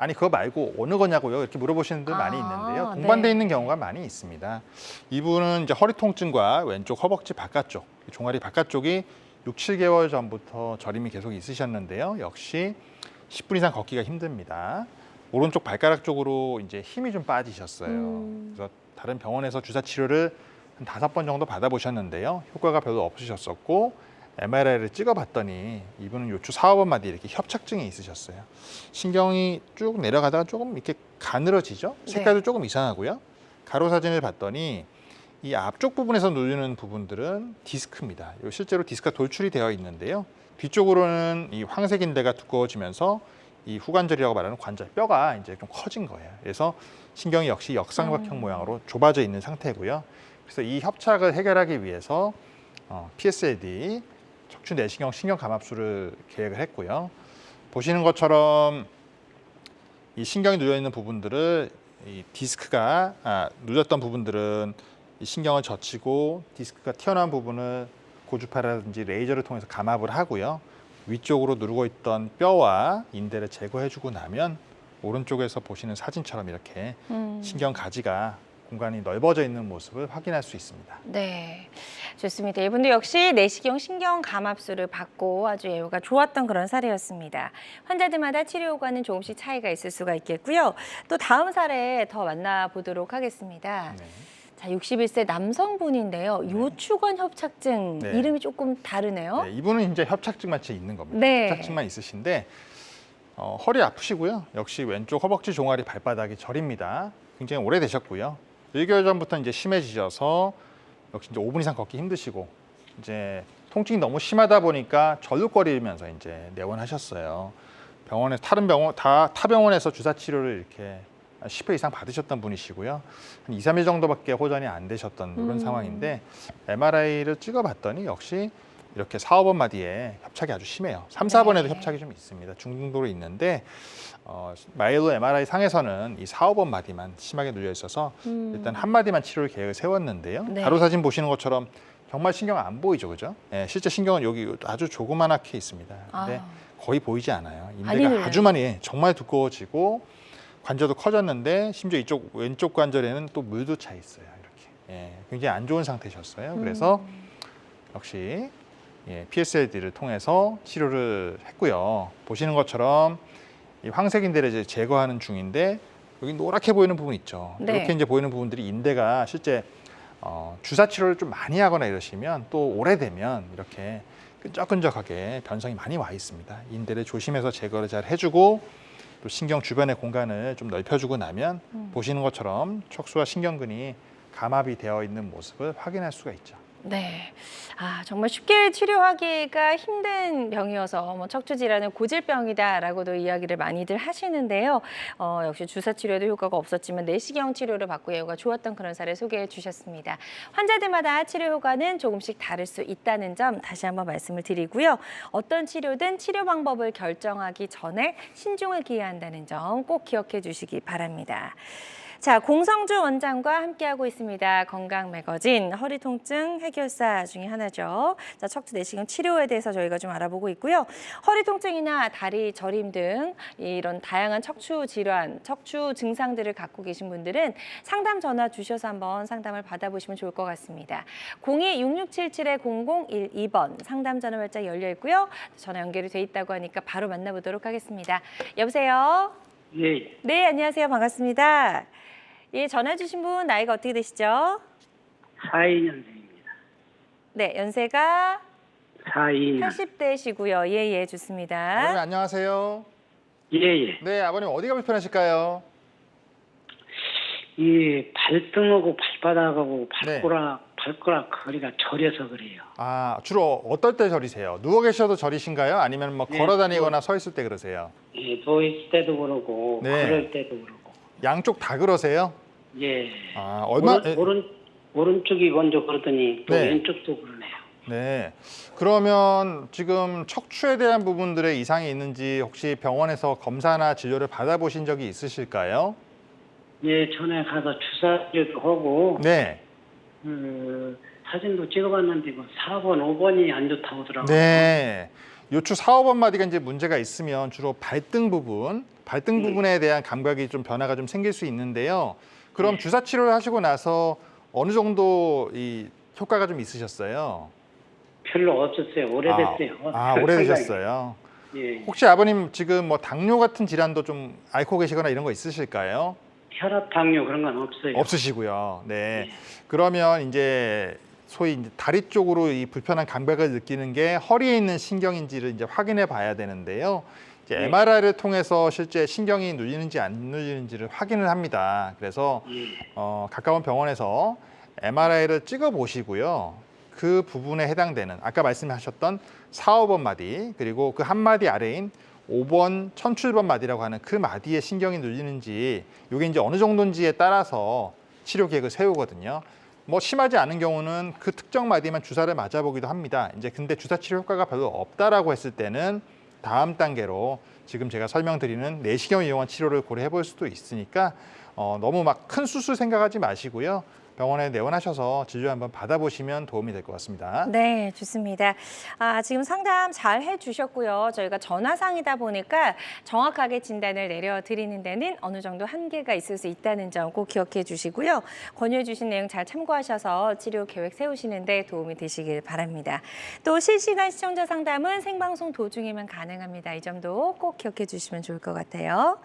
아니 그거 말고 어느 거냐고요 이렇게 물어보시는 분들 많이 있는데요. 동반돼 네. 있는 경우가 많이 있습니다. 이분은 이제 허리 통증과 왼쪽 허벅지 바깥쪽, 종아리 바깥쪽이 6, 7개월 전부터 저림이 계속 있으셨는데요. 역시 10분 이상 걷기가 힘듭니다. 오른쪽 발가락 쪽으로 이제 힘이 좀 빠지셨어요. 그래서 다른 병원에서 주사 치료를 한 5번 정도 받아보셨는데요. 효과가 별로 없으셨었고 MRI를 찍어봤더니 이분은 요추 4, 5번 마디 이렇게 협착증이 있으셨어요. 신경이 쭉 내려가다가 조금 이렇게 가늘어지죠. 색깔도 조금 이상하고요. 가로 사진을 봤더니 이 앞쪽 부분에서 누르는 부분들은 디스크입니다. 실제로 디스크가 돌출이 되어 있는데요. 뒤쪽으로는 이 황색인대가 두꺼워지면서 이 후관절이라고 말하는 관절 뼈가 이제 좀 커진 거예요. 그래서 신경이 역시 역삼각형 모양으로 좁아져 있는 상태고요. 그래서 이 협착을 해결하기 위해서 PSAD 척추 내시경 신경감압술을 계획을 했고요. 보시는 것처럼 이 신경이 눌려 있는 부분들을 이 디스크가 눌렸던 부분들은 이 신경을 젖히고 디스크가 튀어나온 부분을 고주파라든지 레이저를 통해서 감압을 하고요. 위쪽으로 누르고 있던 뼈와 인대를 제거해주고 나면 오른쪽에서 보시는 사진처럼 이렇게 신경 가지가 공간이 넓어져 있는 모습을 확인할 수 있습니다. 네, 좋습니다. 이분도 역시 내시경 신경감압술을 받고 아주 예후가 좋았던 그런 사례였습니다. 환자들마다 치료 효과는 조금씩 차이가 있을 수가 있겠고요. 또 다음 사례 더 만나보도록 하겠습니다. 네. 자, 61세 남성분인데요. 요추관 협착증 네. 이름이 조금 다르네요. 네, 이분은 이제 협착증만 있는 겁니다. 네. 협착증만 있으신데 허리 아프시고요. 역시 왼쪽 허벅지 종아리 발바닥이 저립니다. 굉장히 오래되셨고요. 1개월 전부터 이제 심해지셔서 역시 이제 5분 이상 걷기 힘드시고 이제 통증이 너무 심하다 보니까 절룩거리면서 이제 내원하셨어요. 병원에 타 병원에서 주사 치료를 이렇게 10회 이상 받으셨던 분이시고요. 한 2, 3일 정도밖에 호전이 안 되셨던 그런 상황인데 MRI를 찍어봤더니 역시 이렇게 4, 5번 마디에 협착이 아주 심해요. 3, 4번에도 네. 협착이 좀 있습니다. 중등도로 있는데 마일로 MRI 상에서는 이 4, 5번 마디만 심하게 눌려 있어서 일단 한 마디만 치료를 계획을 세웠는데요. 네. 가로 사진 보시는 것처럼 정말 신경 안 보이죠, 그죠? 예, 실제 신경은 여기 아주 조그맣게 있습니다. 근데 거의 보이지 않아요. 많이 인대가 눌려요. 아주 많이 정말 두꺼워지고 관절도 커졌는데 심지어 이쪽 왼쪽 관절에는 또 물도 차 있어요. 이렇게 예, 굉장히 안 좋은 상태셨어요. 그래서 역시 PSLD를 통해서 치료를 했고요. 보시는 것처럼 이 황색 인대를 이제 제거하는 중인데 여기 노랗게 보이는 부분 있죠. 네. 이렇게 이제 보이는 부분들이 인대가 실제 주사 치료를 좀 많이 하거나 이러시면 또 오래되면 이렇게 끈적끈적하게 변성이 많이 와 있습니다. 인대를 조심해서 제거를 잘 해주고 또 신경 주변의 공간을 좀 넓혀주고 나면 보시는 것처럼 척수와 신경근이 감압이 되어 있는 모습을 확인할 수가 있죠. 네. 정말 쉽게 치료하기가 힘든 병이어서 뭐 척추 질환은 고질병이다라고도 이야기를 많이들 하시는데요. 역시 주사 치료에도 효과가 없었지만 내시경 치료를 받고 예후가 좋았던 그런 사례 소개해 주셨습니다. 환자들마다 치료 효과는 조금씩 다를 수 있다는 점 다시 한번 말씀을 드리고요. 어떤 치료든 치료 방법을 결정하기 전에 신중을 기해야 한다는 점 꼭 기억해 주시기 바랍니다. 자, 공성주 원장과 함께하고 있습니다. 건강 매거진 허리 통증 해결사 중에 하나죠. 자, 척추 내시경 치료에 대해서 저희가 좀 알아보고 있고요. 허리 통증이나 다리 저림 등 이런 다양한 척추 질환, 척추 증상들을 갖고 계신 분들은 상담 전화 주셔서 한번 상담을 받아보시면 좋을 것 같습니다. 02-6677-0012번 상담 전화 활짝 열려 있고요. 전화 연결이 돼 있다고 하니까 바로 만나보도록 하겠습니다. 여보세요? 예, 네, 안녕하세요. 반갑습니다. 예, 전화 주신 분 나이가 어떻게 되시죠? 42년생입니다. 네, 연세가 42년. 80대시고요. 예, 예, 아버님 좋습니다. 안녕하세요. 예, 예. 네, 아버님 어디가 불편하실까요? 이 발등하고 발바닥하고 네. 발가락 거리가 저려서 그래요. 주로 어떨 때 저리세요? 누워 계셔도 저리신가요? 아니면 뭐 네, 걸어 다니거나 서 있을 때 그러세요? 예, 누워 있을 때도 그러고 네. 걸을 때도 그러고. 양쪽 다 그러세요? 예. 오른쪽이 먼저 그러더니 또 네. 왼쪽도 그러네요. 네. 그러면 지금 척추에 대한 부분들의 이상이 있는지 혹시 병원에서 검사나 진료를 받아보신 적이 있으실까요? 예, 전에 가서 주사도 하고 네. 사진도 찍어봤는데 뭐 4번, 5번이 안 좋다고 하더라고요. 네. 요추 4, 5번 마디가 이제 문제가 있으면 주로 발등 부분에 대한 감각이 좀 변화가 좀 생길 수 있는데요. 그럼 네. 주사 치료를 하시고 나서 어느 정도 이 효과가 좀 있으셨어요? 별로 없었어요. 오래됐어요. 오래되셨어요. 예. 혹시 아버님 지금 뭐 당뇨 같은 질환도 좀 앓고 계시거나 이런 거 있으실까요? 혈압, 당뇨 그런 건 없어요. 없으시고요. 네. 네. 그러면 이제 소위 이제 다리 쪽으로 이 불편한 감각을 느끼는 게 허리에 있는 신경인지를 이제 확인해 봐야 되는데요. 이제 네. MRI를 통해서 실제 신경이 눌리는지 안 눌리는지를 확인을 합니다. 그래서 예. 가까운 병원에서 MRI를 찍어 보시고요. 그 부분에 해당되는 아까 말씀하셨던 4, 5번 마디 그리고 그 한 마디 아래인 5번 천출번 마디라고 하는 그 마디에 신경이 눌리는지 이게 이제 어느 정도인지에 따라서 치료 계획을 세우거든요. 뭐 심하지 않은 경우는 그 특정 마디만 주사를 맞아보기도 합니다. 이제 근데 주사 치료 효과가 별로 없다라고 했을 때는 다음 단계로 지금 제가 설명드리는 내시경 이용한 치료를 고려해 볼 수도 있으니까 너무 막 큰 수술 생각하지 마시고요. 병원에 내원하셔서 진료 한번 받아보시면 도움이 될 것 같습니다. 네, 좋습니다. 지금 상담 잘 해주셨고요. 저희가 전화상이다 보니까 정확하게 진단을 내려드리는 데는 어느 정도 한계가 있을 수 있다는 점 꼭 기억해 주시고요. 권유해 주신 내용 잘 참고하셔서 치료 계획 세우시는 데 도움이 되시길 바랍니다. 또 실시간 시청자 상담은 생방송 도중이면 가능합니다. 이 점도 꼭 기억해 주시면 좋을 것 같아요.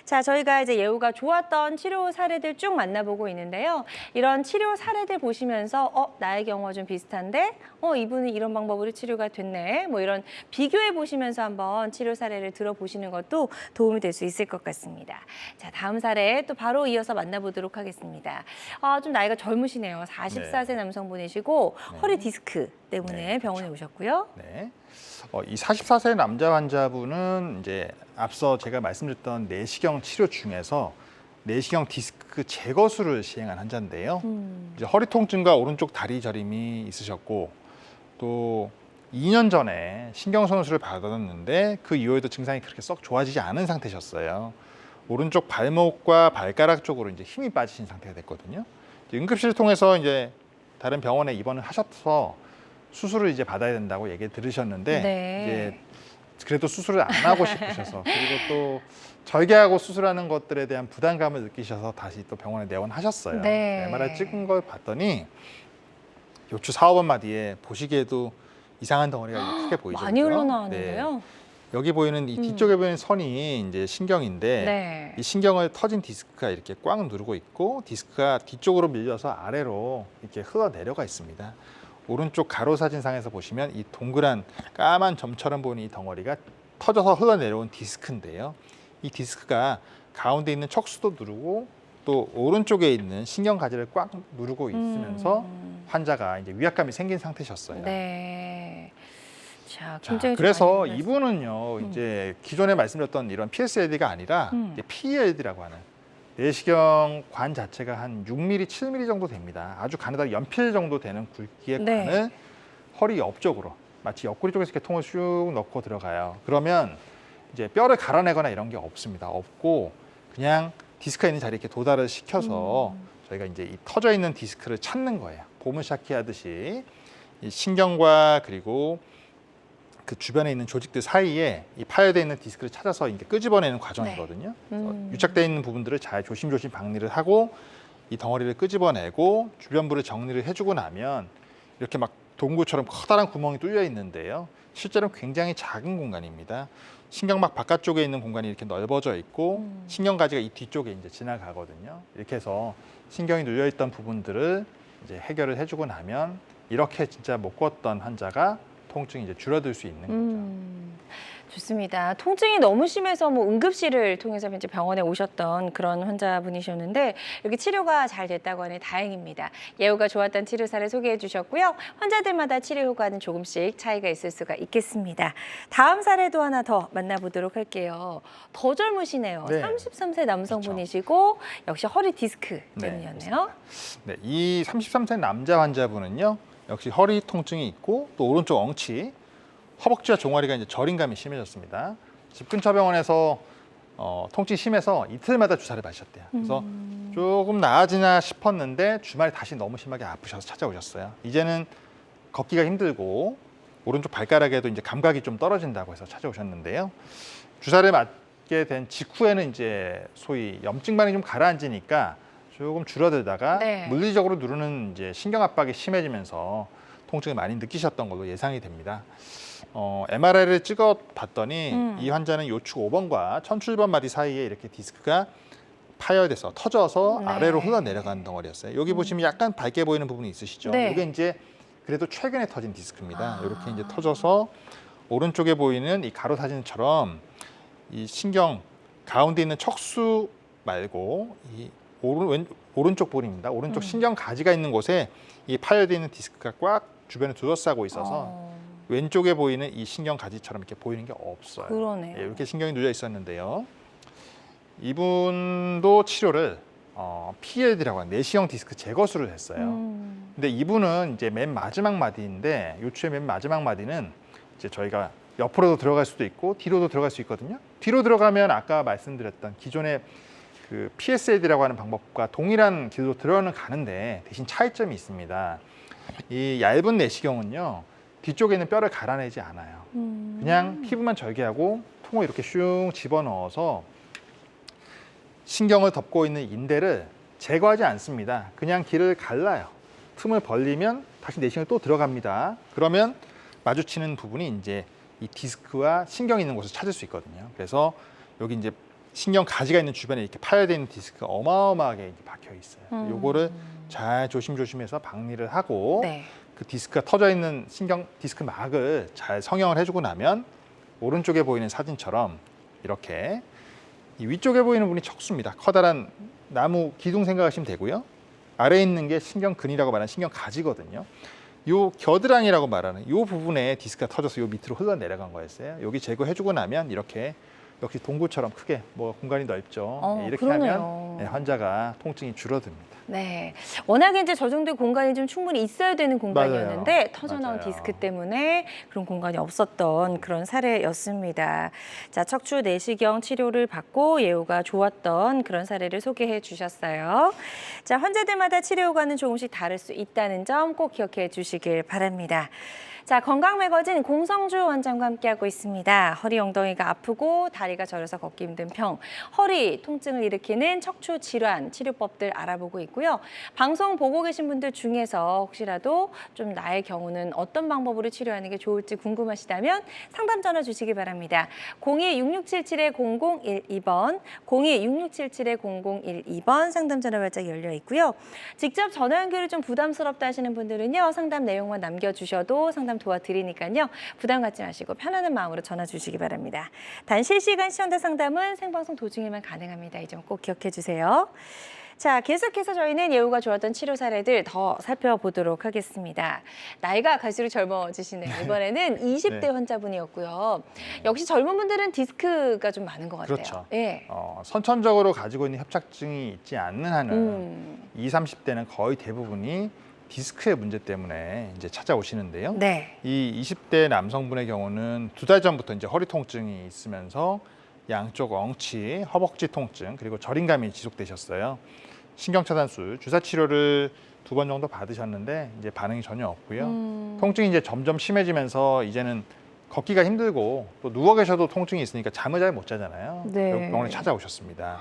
자, 저희가 이제 예후가 좋았던 치료 사례들 쭉 만나보고 있는데요. 이런 치료 사례들 보시면서 나의 경우와 좀 비슷한데 이분은 이런 방법으로 치료가 됐네. 뭐 이런 비교해 보시면서 한번 치료 사례를 들어보시는 것도 도움이 될 수 있을 것 같습니다. 자, 다음 사례 또 바로 이어서 만나보도록 하겠습니다. 좀 나이가 젊으시네요. 44세 남성분이시고 허리 디스크 때문에 병원에 오셨고요. 네. 이 44세 남자 환자분은 이제 앞서 제가 말씀드렸던 내시경 치료 중에서 내시경 디스크 제거술을 시행한 환자인데요. 이제 허리 통증과 오른쪽 다리 저림이 있으셨고 또 2년 전에 신경손실을 받았는데 그 이후에도 증상이 그렇게 썩 좋아지지 않은 상태셨어요. 오른쪽 발목과 발가락 쪽으로 이제 힘이 빠지신 상태가 됐거든요. 이제 응급실을 통해서 이제 다른 병원에 입원을 하셔서 수술을 이제 받아야 된다고 얘기 들으셨는데 네. 이제 그래도 수술을 안 하고 싶으셔서 그리고 또 절개하고 수술하는 것들에 대한 부담감을 느끼셔서 다시 또 병원에 내원하셨어요. 네. MRI 찍은 걸 봤더니 요추 4, 5번 마디에 보시기에도 이상한 덩어리가 크게 보이죠. 많이 그죠? 흘러나왔는데요. 네. 여기 보이는 이 뒤쪽에 보이는 선이 이제 신경인데 네. 이 신경을 터진 디스크가 이렇게 꽉 누르고 있고 디스크가 뒤쪽으로 밀려서 아래로 이렇게 흘러내려가 있습니다. 오른쪽 가로 사진상에서 보시면 이 동그란 까만 점처럼 보이는 이 덩어리가 터져서 흘러내려온 디스크인데요. 이 디스크가 가운데 있는 척수도 누르고 또 오른쪽에 있는 신경 가지를 꽉 누르고 있으면서 환자가 이제 위압감이 생긴 상태셨어요. 네. 자, 자, 굉장히 좀 그래서 많이 흘렀어요. 이분은요, 이제 기존에 말씀드렸던 이런 PSLD가 아니라 이제 PELD라고 하는 내시경 관 자체가 한 6mm, 7mm 정도 됩니다. 아주 가느다란 연필 정도 되는 굵기의 네. 관을 허리 옆쪽으로 마치 옆구리 쪽에서 이렇게 통을 슉 넣고 들어가요. 그러면 이제 뼈를 갈아내거나 이런 게 없습니다. 없고 그냥 디스크가 있는 자리에 이렇게 도달을 시켜서 저희가 이제 이 터져 있는 디스크를 찾는 거예요. 보물찾기 하듯이 이 신경과 그리고 그 주변에 있는 조직들 사이에 이 파열되어 있는 디스크를 찾아서 이렇게 끄집어내는 과정이거든요. 그래서 유착되어 있는 부분들을 잘 조심조심 박리를 하고 이 덩어리를 끄집어내고 주변부를 정리를 해주고 나면 이렇게 막 동굴처럼 커다란 구멍이 뚫려 있는데요. 실제로는 굉장히 작은 공간입니다. 신경막 바깥쪽에 있는 공간이 이렇게 넓어져 있고 신경 가지가 이 뒤쪽에 이제 지나가거든요. 이렇게 해서 신경이 눌려 있던 부분들을 이제 해결을 해주고 나면 이렇게 진짜 못 걷던 환자가 통증이 이제 줄어들 수 있는 거죠. 좋습니다. 통증이 너무 심해서 뭐 응급실을 통해서 이제 병원에 오셨던 그런 환자분이셨는데 여기 치료가 잘 됐다고 하니 다행입니다. 예후가 좋았던 치료사를 소개해 주셨고요. 환자들마다 치료 효과는 조금씩 차이가 있을 수가 있겠습니다. 다음 사례도 하나 더 만나보도록 할게요. 더 젊으시네요. 네. 33세 남성분이시고 역시 허리 디스크 때문이었네요. 네, 이 33세 남자 환자분은요, 역시 허리 통증이 있고 또 오른쪽 엉치, 허벅지와 종아리가 이제 저림감이 심해졌습니다. 집 근처 병원에서 통증이 심해서 이틀마다 주사를 맞으셨대요. 그래서 조금 나아지나 싶었는데 주말에 다시 너무 심하게 아프셔서 찾아오셨어요. 이제는 걷기가 힘들고 오른쪽 발가락에도 이제 감각이 좀 떨어진다고 해서 찾아오셨는데요. 주사를 맞게 된 직후에는 이제 소위 염증 반응이 좀 가라앉으니까 조금 줄어들다가 네. 물리적으로 누르는 이제 신경 압박이 심해지면서 통증을 많이 느끼셨던 걸로 예상이 됩니다. MRI를 찍어 봤더니 이 환자는 요축 5번과 천출번 마디 사이에 이렇게 디스크가 파열돼서 터져서 네. 아래로 흘러내려가는 덩어리였어요. 여기 보시면 약간 밝게 보이는 부분이 있으시죠? 네. 이게 이제 그래도 최근에 터진 디스크입니다. 이렇게 이제 터져서 오른쪽에 보이는 이 가로 사진처럼 이 신경 가운데 있는 척수 말고 이 오른쪽 볼입니다. 오른쪽 신경 가지가 있는 곳에 이 파열되어 있는 디스크가 꽉 주변에 둘러싸고 있어서 왼쪽에 보이는 이 신경 가지처럼 이렇게 보이는 게 없어요. 그러네요. 예, 이렇게 신경이 눌려 있었는데요. 이분도 치료를 PELD라고 하는 내시경 디스크 제거술을 했어요. 근데 이분은 이제 맨 마지막 마디인데 요추의 맨 마지막 마디는 이제 저희가 옆으로도 들어갈 수도 있고 뒤로도 들어갈 수 있거든요. 뒤로 들어가면 아까 말씀드렸던 기존의 그 PSLD라고 하는 방법과 동일한 길로 들어는 가는데 대신 차이점이 있습니다. 이 얇은 내시경은요, 뒤쪽에 있는 뼈를 갈아내지 않아요. 그냥 피부만 절개하고 통을 이렇게 슝 집어넣어서 신경을 덮고 있는 인대를 제거하지 않습니다. 그냥 길을 갈라요. 틈을 벌리면 다시 내시경이 또 들어갑니다. 그러면 마주치는 부분이 이제 이 디스크와 신경이 있는 곳을 찾을 수 있거든요. 그래서 여기 이제 신경 가지가 있는 주변에 이렇게 파열되어 있는 디스크가 어마어마하게 이제 박혀 있어요. 요거를 잘 조심조심해서 박리를 하고 네. 그 디스크가 터져 있는 신경 디스크 막을 잘 성형을 해주고 나면 오른쪽에 보이는 사진처럼 이렇게 이 위쪽에 보이는 부분이 척수입니다. 커다란 나무 기둥 생각하시면 되고요. 아래에 있는 게 신경근이라고 말하는 신경 가지거든요. 요 겨드랑이라고 말하는 요 부분에 디스크가 터져서 요 밑으로 흘러내려간 거였어요. 여기 제거해주고 나면 이렇게 역시 동굴처럼 크게 뭐 공간이 넓죠. 이렇게 그러네요. 하면 환자가 통증이 줄어듭니다. 네, 워낙에 이제 저 정도의 공간이 좀 충분히 있어야 되는 공간이었는데 맞아요. 터져나온 맞아요. 디스크 때문에 그런 공간이 없었던 그런 사례였습니다. 자, 척추 내시경 치료를 받고 예후가 좋았던 그런 사례를 소개해 주셨어요. 자, 환자들마다 치료 효과는 조금씩 다를 수 있다는 점 꼭 기억해 주시길 바랍니다. 자, 건강 매거진 공성주 원장과 함께하고 있습니다. 허리 엉덩이가 아프고 다리가 저려서 걷기 힘든 병, 허리 통증을 일으키는 척추 질환 치료법들 알아보고 있고요. 방송 보고 계신 분들 중에서 혹시라도 좀 나의 경우는 어떤 방법으로 치료하는 게 좋을지 궁금하시다면 상담 전화 주시기 바랍니다. 02-6677-0012번, 02-6677-0012번 상담 전화 발짝 열려 있고요. 직접 전화 연결이 좀 부담스럽다 하시는 분들은요. 상담 내용만 남겨주셔도 상담 도와드리니까요. 부담 갖지 마시고 편안한 마음으로 전화 주시기 바랍니다. 단 실시간 시연대 상담은 생방송 도중에만 가능합니다. 이 점 꼭 기억해 주세요. 자, 계속해서 저희는 예후가 좋았던 치료 사례들 더 살펴보도록 하겠습니다. 나이가 갈수록 젊어지시네요. 이번에는 20대 네. 환자분이었고요. 역시 젊은 분들은 디스크가 좀 많은 것 같아요. 그렇죠. 예. 선천적으로 가지고 있는 협착증이 있지 않는 한은 20, 30대는 거의 대부분이 디스크의 문제 때문에 이제 찾아오시는데요. 네. 이 20대 남성분의 경우는 2달 전부터 이제 허리 통증이 있으면서 양쪽 엉치, 허벅지 통증, 그리고 저림감이 지속되셨어요. 신경차단술, 주사 치료를 2번 정도 받으셨는데 이제 반응이 전혀 없고요. 통증이 이제 점점 심해지면서 이제는 걷기가 힘들고 또 누워 계셔도 통증이 있으니까 잠을 잘 못 자잖아요. 네. 결국 병원에 찾아오셨습니다.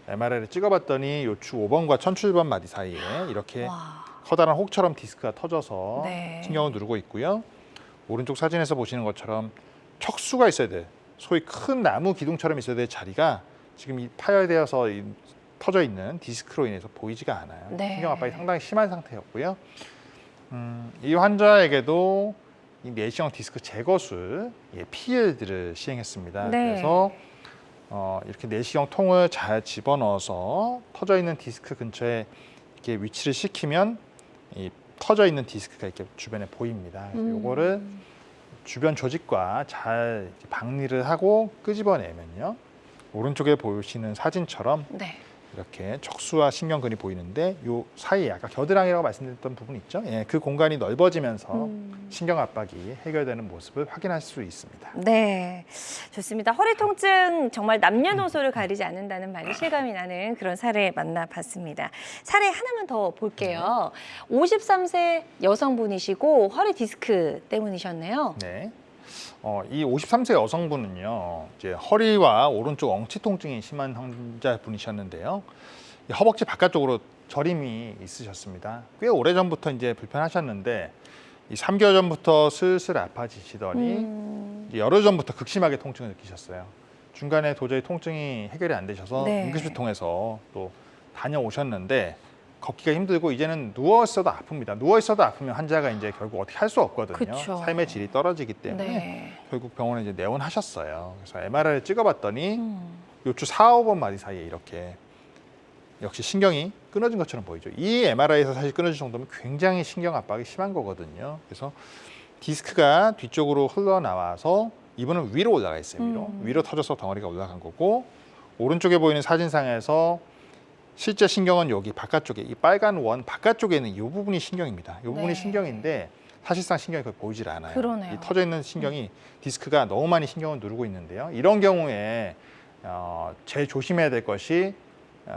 MRI를 찍어봤더니 요추 5번과 천추 1번 마디 사이에 이렇게 와. 커다란 혹처럼 디스크가 터져서 네. 신경을 누르고 있고요. 오른쪽 사진에서 보시는 것처럼 척수가 있어야 돼. 소위 큰 나무 기둥처럼 있어야 될 자리가 지금 이 파열되어서 터져 있는 디스크로 인해서 보이지가 않아요. 네. 신경 압박이 상당히 심한 상태였고요. 이 환자에게도 이 내시경 디스크 제거술, PLD를 시행했습니다. 네. 그래서 이렇게 내시경 통을 잘 집어넣어서 터져 있는 디스크 근처에 이렇게 위치를 시키면 이 터져 있는 디스크가 이렇게 주변에 보입니다. 그래서 요거를 주변 조직과 잘 박리를 하고 끄집어내면요. 오른쪽에 보시는 사진처럼 네. 이렇게 척수와 신경근이 보이는데 요 사이에 아까 겨드랑이라고 말씀드렸던 부분 있죠? 예, 그 공간이 넓어지면서 신경 압박이 해결되는 모습을 확인할 수 있습니다. 네, 좋습니다. 허리 통증 정말 남녀노소를 가리지 않는다는 말이 실감이 나는 그런 사례 만나봤습니다. 사례 하나만 더 볼게요. 53세 여성분이시고 허리 디스크 때문이셨네요. 네. 이 53세 여성분은요, 이제 허리와 오른쪽 엉치 통증이 심한 환자분이셨는데요. 이 허벅지 바깥쪽으로 저림이 있으셨습니다. 꽤 오래 전부터 이제 불편하셨는데, 이 3개월 전부터 슬슬 아파지시더니 이제 열흘 전부터 극심하게 통증을 느끼셨어요. 중간에 도저히 통증이 해결이 안 되셔서 네. 응급실 통해서 또 다녀오셨는데 걷기가 힘들고 이제는 누워 있어도 아픕니다. 누워 있어도 아프면 환자가 이제 결국 어떻게 할 수 없거든요. 그쵸. 삶의 질이 떨어지기 때문에 네. 결국 병원에 이제 내원하셨어요. 그래서 MRI를 찍어봤더니 요추 4, 5번 마디 사이에 이렇게 역시 신경이 끊어진 것처럼 보이죠. 이 MRI에서 사실 끊어질 정도면 굉장히 신경 압박이 심한 거거든요. 그래서 디스크가 뒤쪽으로 흘러나와서 이번은 위로 올라가 있어요. 위로 터져서 덩어리가 올라간 거고, 오른쪽에 보이는 사진상에서 실제 신경은 여기 바깥쪽에, 이 빨간 원 바깥쪽에 있는 이 부분이 신경입니다. 이 부분이 네. 신경인데 사실상 신경이 거의 보이질 않아요. 그러네요. 이 터져 있는 신경이 디스크가 너무 많이 신경을 누르고 있는데요. 이런 경우에 제일 조심해야 될 것이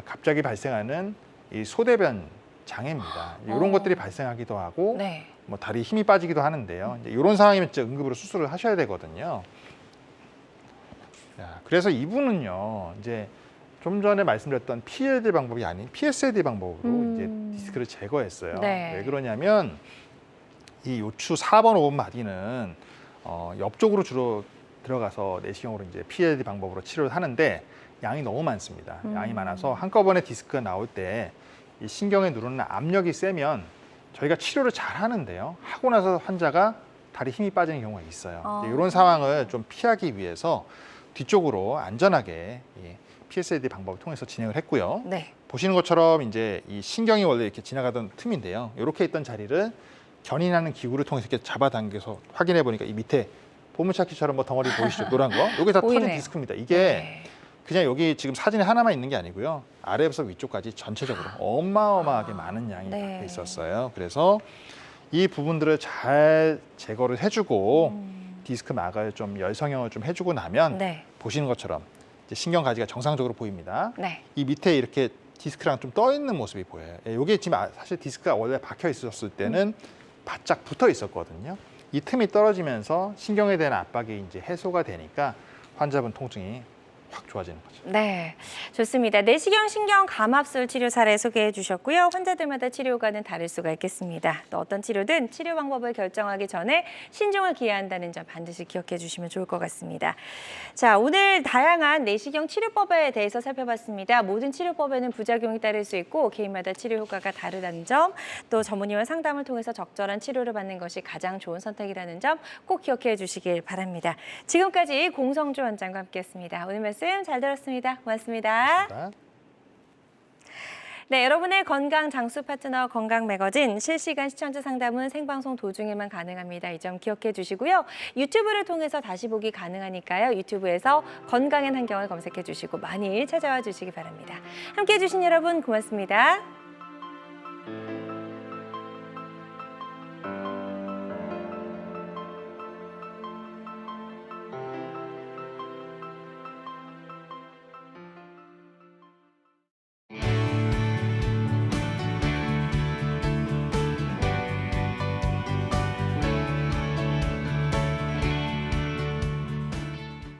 갑자기 발생하는 이 소대변 장애입니다. 이런 것들이 발생하기도 하고 네. 뭐 다리 힘이 빠지기도 하는데요. 이제 이런 상황이면 진짜 응급으로 수술을 하셔야 되거든요. 그래서 이분은요, 이제 좀 전에 말씀드렸던 PLD 방법이 아닌 PSLD 방법으로 이제 디스크를 제거했어요. 네. 왜 그러냐면 이 요추 4번, 5번 마디는 옆쪽으로 주로 들어가서 내시경으로 이제 PLD 방법으로 치료를 하는데 양이 너무 많습니다. 양이 많아서 한꺼번에 디스크가 나올 때 이 신경에 누르는 압력이 세면 저희가 치료를 잘 하는데요. 하고 나서 환자가 다리 힘이 빠지는 경우가 있어요. 이런 상황을 좀 피하기 위해서 뒤쪽으로 안전하게 PSLD 방법을 통해서 진행을 했고요. 네. 보시는 것처럼 이제 이 신경이 원래 이렇게 지나가던 틈인데요. 이렇게 있던 자리를 견인하는 기구를 통해서 이렇게 잡아당겨서 확인해 보니까 이 밑에 보물찾기처럼 뭐 덩어리 보이시죠? 노란 거. 이게 다 터진 보이네요. 디스크입니다. 이게 네. 그냥 여기 지금 사진에 하나만 있는 게 아니고요. 아래에서 위쪽까지 전체적으로 어마어마하게 많은 양이 네. 박혀 있었어요. 그래서 이 부분들을 잘 제거를 해주고 디스크 마갈 좀 열성형을 좀 해주고 나면 네. 보시는 것처럼 이제 신경 가지가 정상적으로 보입니다. 네. 이 밑에 이렇게 디스크랑 좀 떠 있는 모습이 보여요. 이게 지금 사실 디스크가 원래 박혀 있었을 때는 바짝 붙어 있었거든요. 이 틈이 떨어지면서 신경에 대한 압박이 이제 해소가 되니까 환자분 통증이 확 좋아지는 거죠. 네, 좋습니다. 내시경 신경 감압술 치료 사례 소개해 주셨고요. 환자들마다 치료가는 다를 수가 있겠습니다. 또 어떤 치료든 치료 방법을 결정하기 전에 신중을 기해야 한다는 점 반드시 기억해 주시면 좋을 것 같습니다. 자, 오늘 다양한 내시경 치료법에 대해서 살펴봤습니다. 모든 치료법에는 부작용이 따를 수 있고 개인마다 치료 효과가 다르다는 점, 또 전문의와 상담을 통해서 적절한 치료를 받는 것이 가장 좋은 선택이라는 점 꼭 기억해 주시길 바랍니다. 지금까지 공성주 원장과 함께했습니다. 오늘 말씀 잘 들었습니다. 고맙습니다. 네, 여러분의 건강 장수 파트너 건강 매거진 실시간 시청자 상담은 생방송 도중에만 가능합니다. 이 점 기억해 주시고요. 유튜브를 통해서 다시 보기 가능하니까요. 유튜브에서 건강엔 한경을 검색해 주시고 많이 찾아와 주시기 바랍니다. 함께해 주신 여러분 고맙습니다.